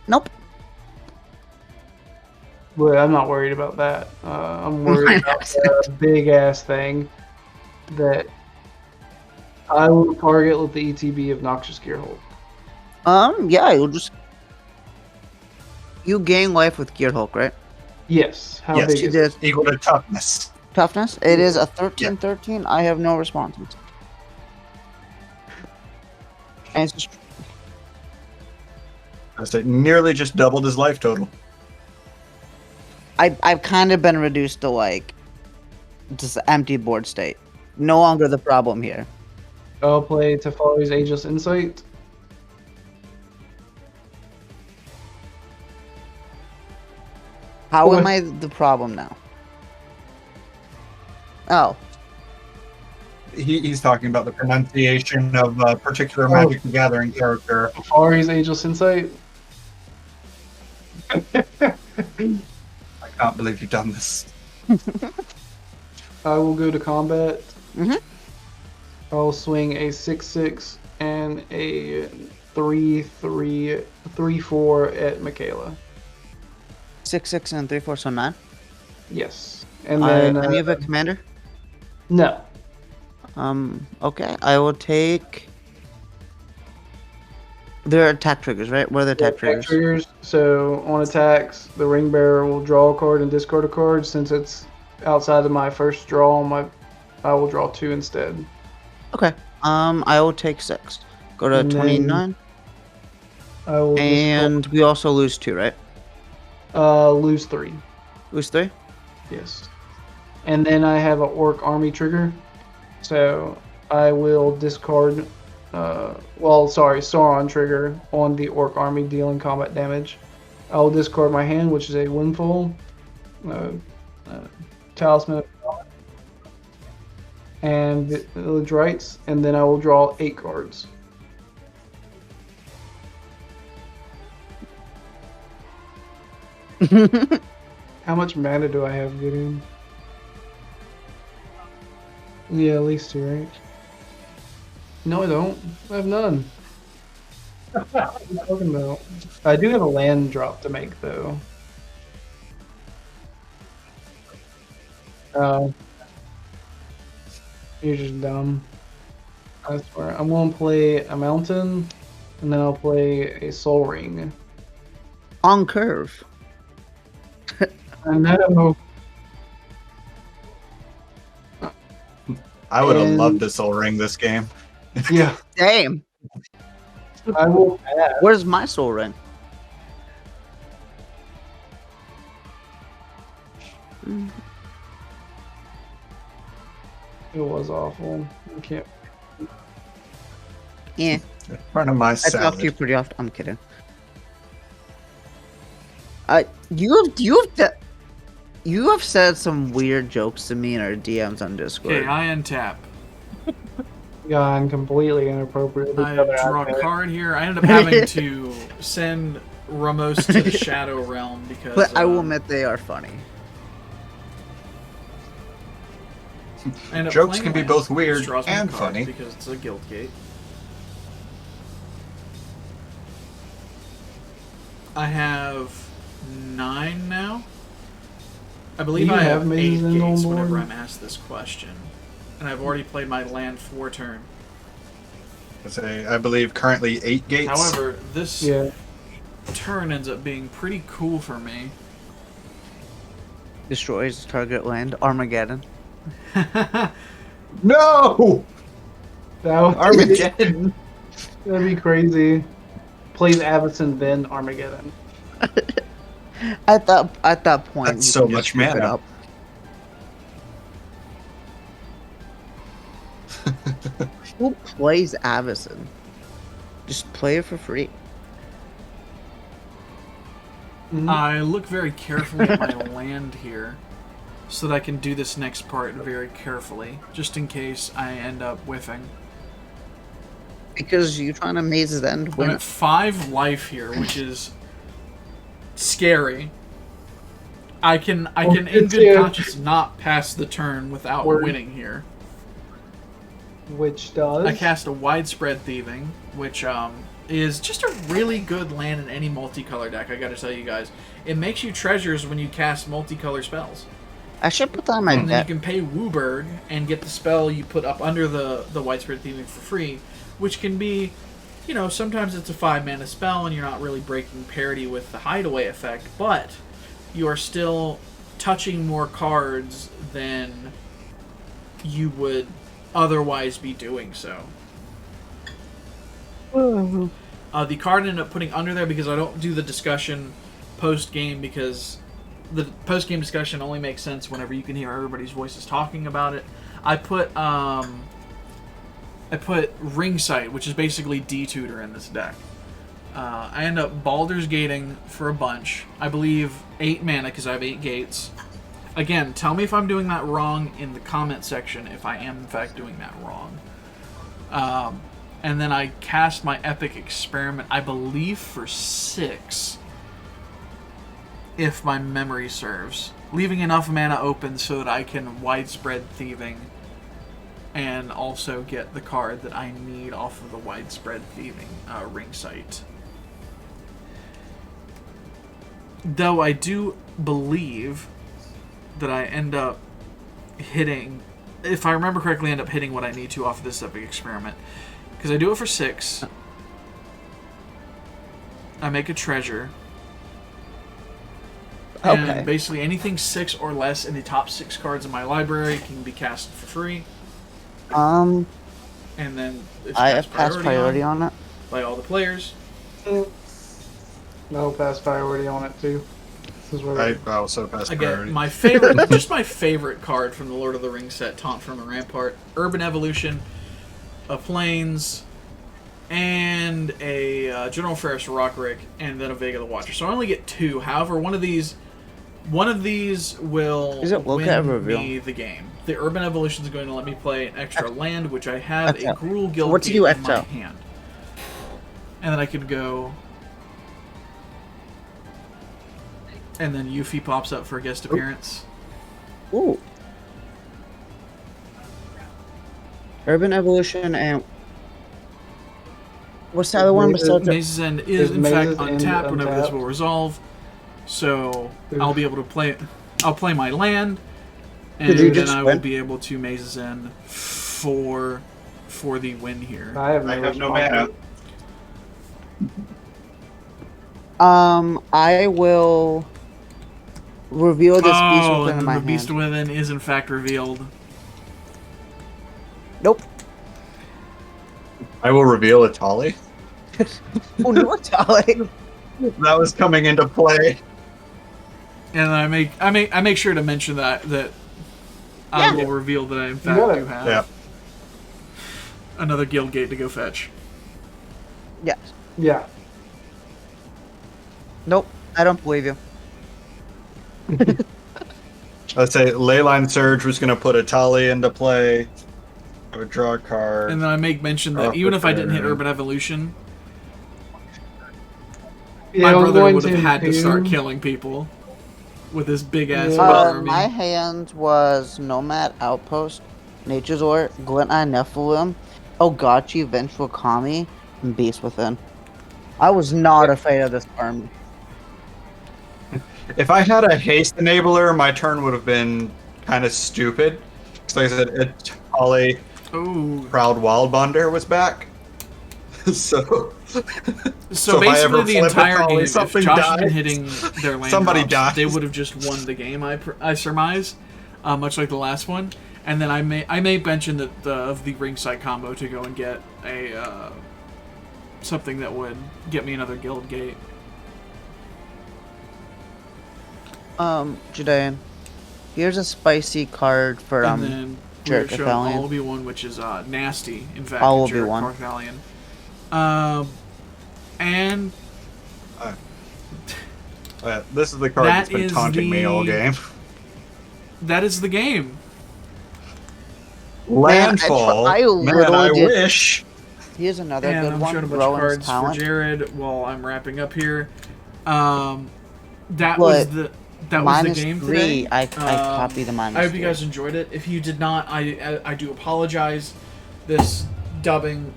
Nope. But I'm not worried about that. I'm worried about the big ass thing that I will target with the ETB of Noxious Gearhulk. Yeah, you gain life with Gear Hulk, right? Yes. How Yes, big She is did. Equal to toughness. Toughness. It is a 13/13. I have no responses. And it's just I say nearly just doubled his life total. I've kind of been reduced to like just empty board state. No longer the problem here. I'll play Tefari's Ageless Insight. How am I the problem now? Oh, He's talking about the pronunciation of a particular Magic the Gathering character. Tefari's Ageless Insight. I can't believe you've done this. I will go to combat. Mhm. I'll swing a 6/6 and a 3/4 at Mikayla. 6/6 and 3/4, so 9. Yes. And then Any of a commander? no. Okay. I will take. There are attack triggers, right? What are the attack triggers? So on attacks, the ring bearer will draw a card and discard a card. Since it's outside of my first draw, I will draw 2 instead. Okay. I will take 6. Go to And then 29. I will And we also lose 2, right? lose 3. Lose 3? Yes. And then I have an orc army trigger. So I will discard Sauron trigger on the orc army dealing combat damage. I will discard my hand, which is a windfall, talisman of God, and village rights, and then I will draw 8 cards. How much mana do I have, Gideon? Yeah, at least 2, right? No, I don't. I have none. What are you talking about? I do have a land drop to make, though. You're just dumb. I swear. I'm gonna play a mountain, and then I'll play a soul ring. On curve. I know. I would have And- loved to Soul Ring this game. Yeah. Damn. I will pass. Where's my soul ring? It was awful. You can't. Yeah, In front of my I talk to you salad. pretty often. I'm kidding. You have said some weird jokes to me in our DMs on Discord. Okay, I untap. Gone completely inappropriate. I draw a card here. I ended up having to send Ramos to the Shadow Realm because. But I will admit they are funny. I ended up Jokes playing can be land, both weird which draws me and cards funny. because it's a guild gate. I have 9 now. I believe Do you I have have 8 mazes in gates on whenever board? I'm asked this question. And I've already played my land 4 turn. I believe currently 8 gates. However, this Yeah. turn ends up being pretty cool for me. Destroys target land. Armageddon. No! That would Armageddon. That'd be crazy. Plays Avacyn, then Armageddon. At that point, That's you so can just much flip it mana. up. Who plays Avacyn? Just play it for free. I look very carefully at my land here so that I can do this next part very carefully, just in case I end up whiffing. Because you're trying to Maze's End I'm win. at 5 life here, which is scary. I can in it's good a- conscience not pass the turn without Word. winning here. Which does. I cast a Widespread Thieving, which is just a really good land in any multicolor deck, I gotta tell you guys. It makes you treasures when you cast multicolor spells. I should put that on my And then deck. you can pay Wooburg and get the spell you put up under the Widespread Thieving for free, which can be, you know, sometimes it's a 5-mana spell and you're not really breaking parity with the Hideaway effect, but you are still touching more cards than you would otherwise be doing so. The card I ended up putting under there because I don't do the discussion post-game, because the post-game discussion only makes sense whenever you can hear everybody's voices talking about it. I put Ring Sight, which is basically D-Tutor in this deck. I end up Baldur's Gating for a bunch. I believe 8 mana because I have 8 gates. Again, tell me if I'm doing that wrong in the comment section, if I am in fact doing that wrong. And then I cast my Epic Experiment, I believe for 6, if my memory serves. Leaving enough mana open so that I can Widespread Thieving and also get the card that I need off of the Widespread Thieving Ring Sight. Though I do believe that I end up hitting, if I remember correctly, end up hitting what I need to off of this Epic Experiment. Because I do it for 6. I make a treasure. Okay. And basically anything 6 or less in the top 6 cards in my library can be cast for free. And then it's I have passed priority on it. by all the players. No, pass priority on it too. This is where I also passed Again, priority. my favorite, just my favorite card from the Lord of the Rings set, Taunt from the Rampart, Urban Evolution, a Plains, and a General Ferris Rockrick, and then a Vega the Watcher. So I only get 2. However, one of these will Is it Look at win Reveal? me the game. The Urban Evolution is going to let me play an extra land, which I have a XL. Gruul Guild What to Gate do in my XL? hand. And then I could go... And then Yuffie pops up for a guest appearance. Ooh. Urban Evolution and what's the other one besides Maze's End is Is in fact Maze's End untapped whenever this untapped? will resolve. So Oof. I'll be able to play. I'll play my land, and Could you then just I will win? be able to Maze's End for the win here. I have no mana. I will reveal this beast Oh, within and my the Beast hand. Within is in fact revealed. Nope. I will reveal Atali. Oh no, Tali. That was coming into play. And I make sure to mention that I Yeah. will reveal that I in fact got it. do have Yeah. another guild gate to go fetch. Yes. Yeah. Nope. I don't believe you. Let's say Leyline Surge was going to put a Tali into play. I would draw a card. And then I make mention that Oh, even if I didn't hit okay. Urban Evolution, Yeah, my I was brother going would have had to start too. killing people with his big ass Yeah. army. My hand was Nomad Outpost, Nature's Or, Glint Eye Nephilim, Ogachi, Vengeful Kami, and Beast Within. I was not afraid of this army. If I had a haste enabler, my turn would have been kind of stupid. Because like I said, Tali Ooh. Proud Wildbonder was back. So So if I ever basically, the flip a entire Tali, game, if Josh something had been dies. hitting their land Somebody drops, dies. they would have just won the game. I surmise, much like the last one. And then I may mention that of the ringside combo to go and get a something that would get me another guild gate. Jidayun, here's a spicy card for And then Jared we're showing Carthalion. all Obi-Wan, which is nasty. In fact, All Jared Obi-Wan. Carthalion. And this is the card That that's been is taunting me all the- game. that is the game. Landfall. I Man, literally I did- wish. Here's another And good I'm one. showing a bunch of Rowan's cards Talent. for Jared while I'm wrapping up here. That But was the Minus game 3, today. I copied the minus I hope 3. you guys enjoyed it. If you did not, I do apologize. This dubbing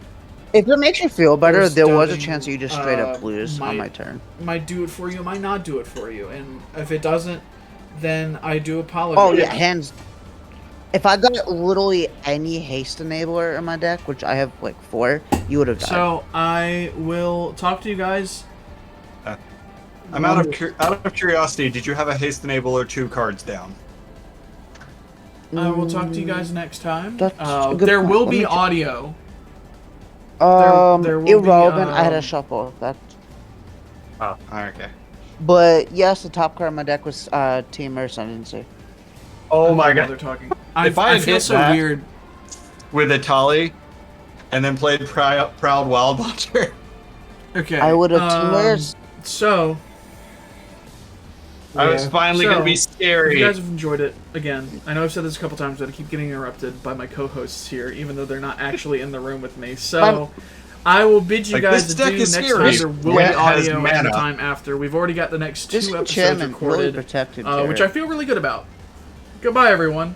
If it makes you feel better, There's there was a dubbing, chance that you just straight up lose on might- my turn. might do it for you, might not do it for you, and if it doesn't, then I do apologize. Oh yeah, hands. If I got literally any haste enabler in my deck, which I have like 4, you would have died. So I will talk to you guys. I'm out of curiosity. Did you have a haste enabler 2 cards down? I will talk to you guys next time. That's a good There point. will Let be me check. audio. there will be, Irrelevant. I had a um, shuffle. That, Oh, okay. but yes, the top card in my deck was Team Ascendancy. Oh my While god. they're talking. If I I had feel hit so that- weird. With a Tali, and then played Proud Wildbonder. Okay. I would have Teamers. So, I was finally going to be if scary. you guys have enjoyed it, again, I know I've said this a couple times, but I keep getting interrupted by my co-hosts here, even though they're not actually in the room with me. So, I will bid you Like, guys this adieu. deck is Next scary. time there will Yeah, be it has audio at the mana. time after. We've already got the next 2 This episodes enchantment really recorded, protected which Jared. I feel really good about. Goodbye, everyone.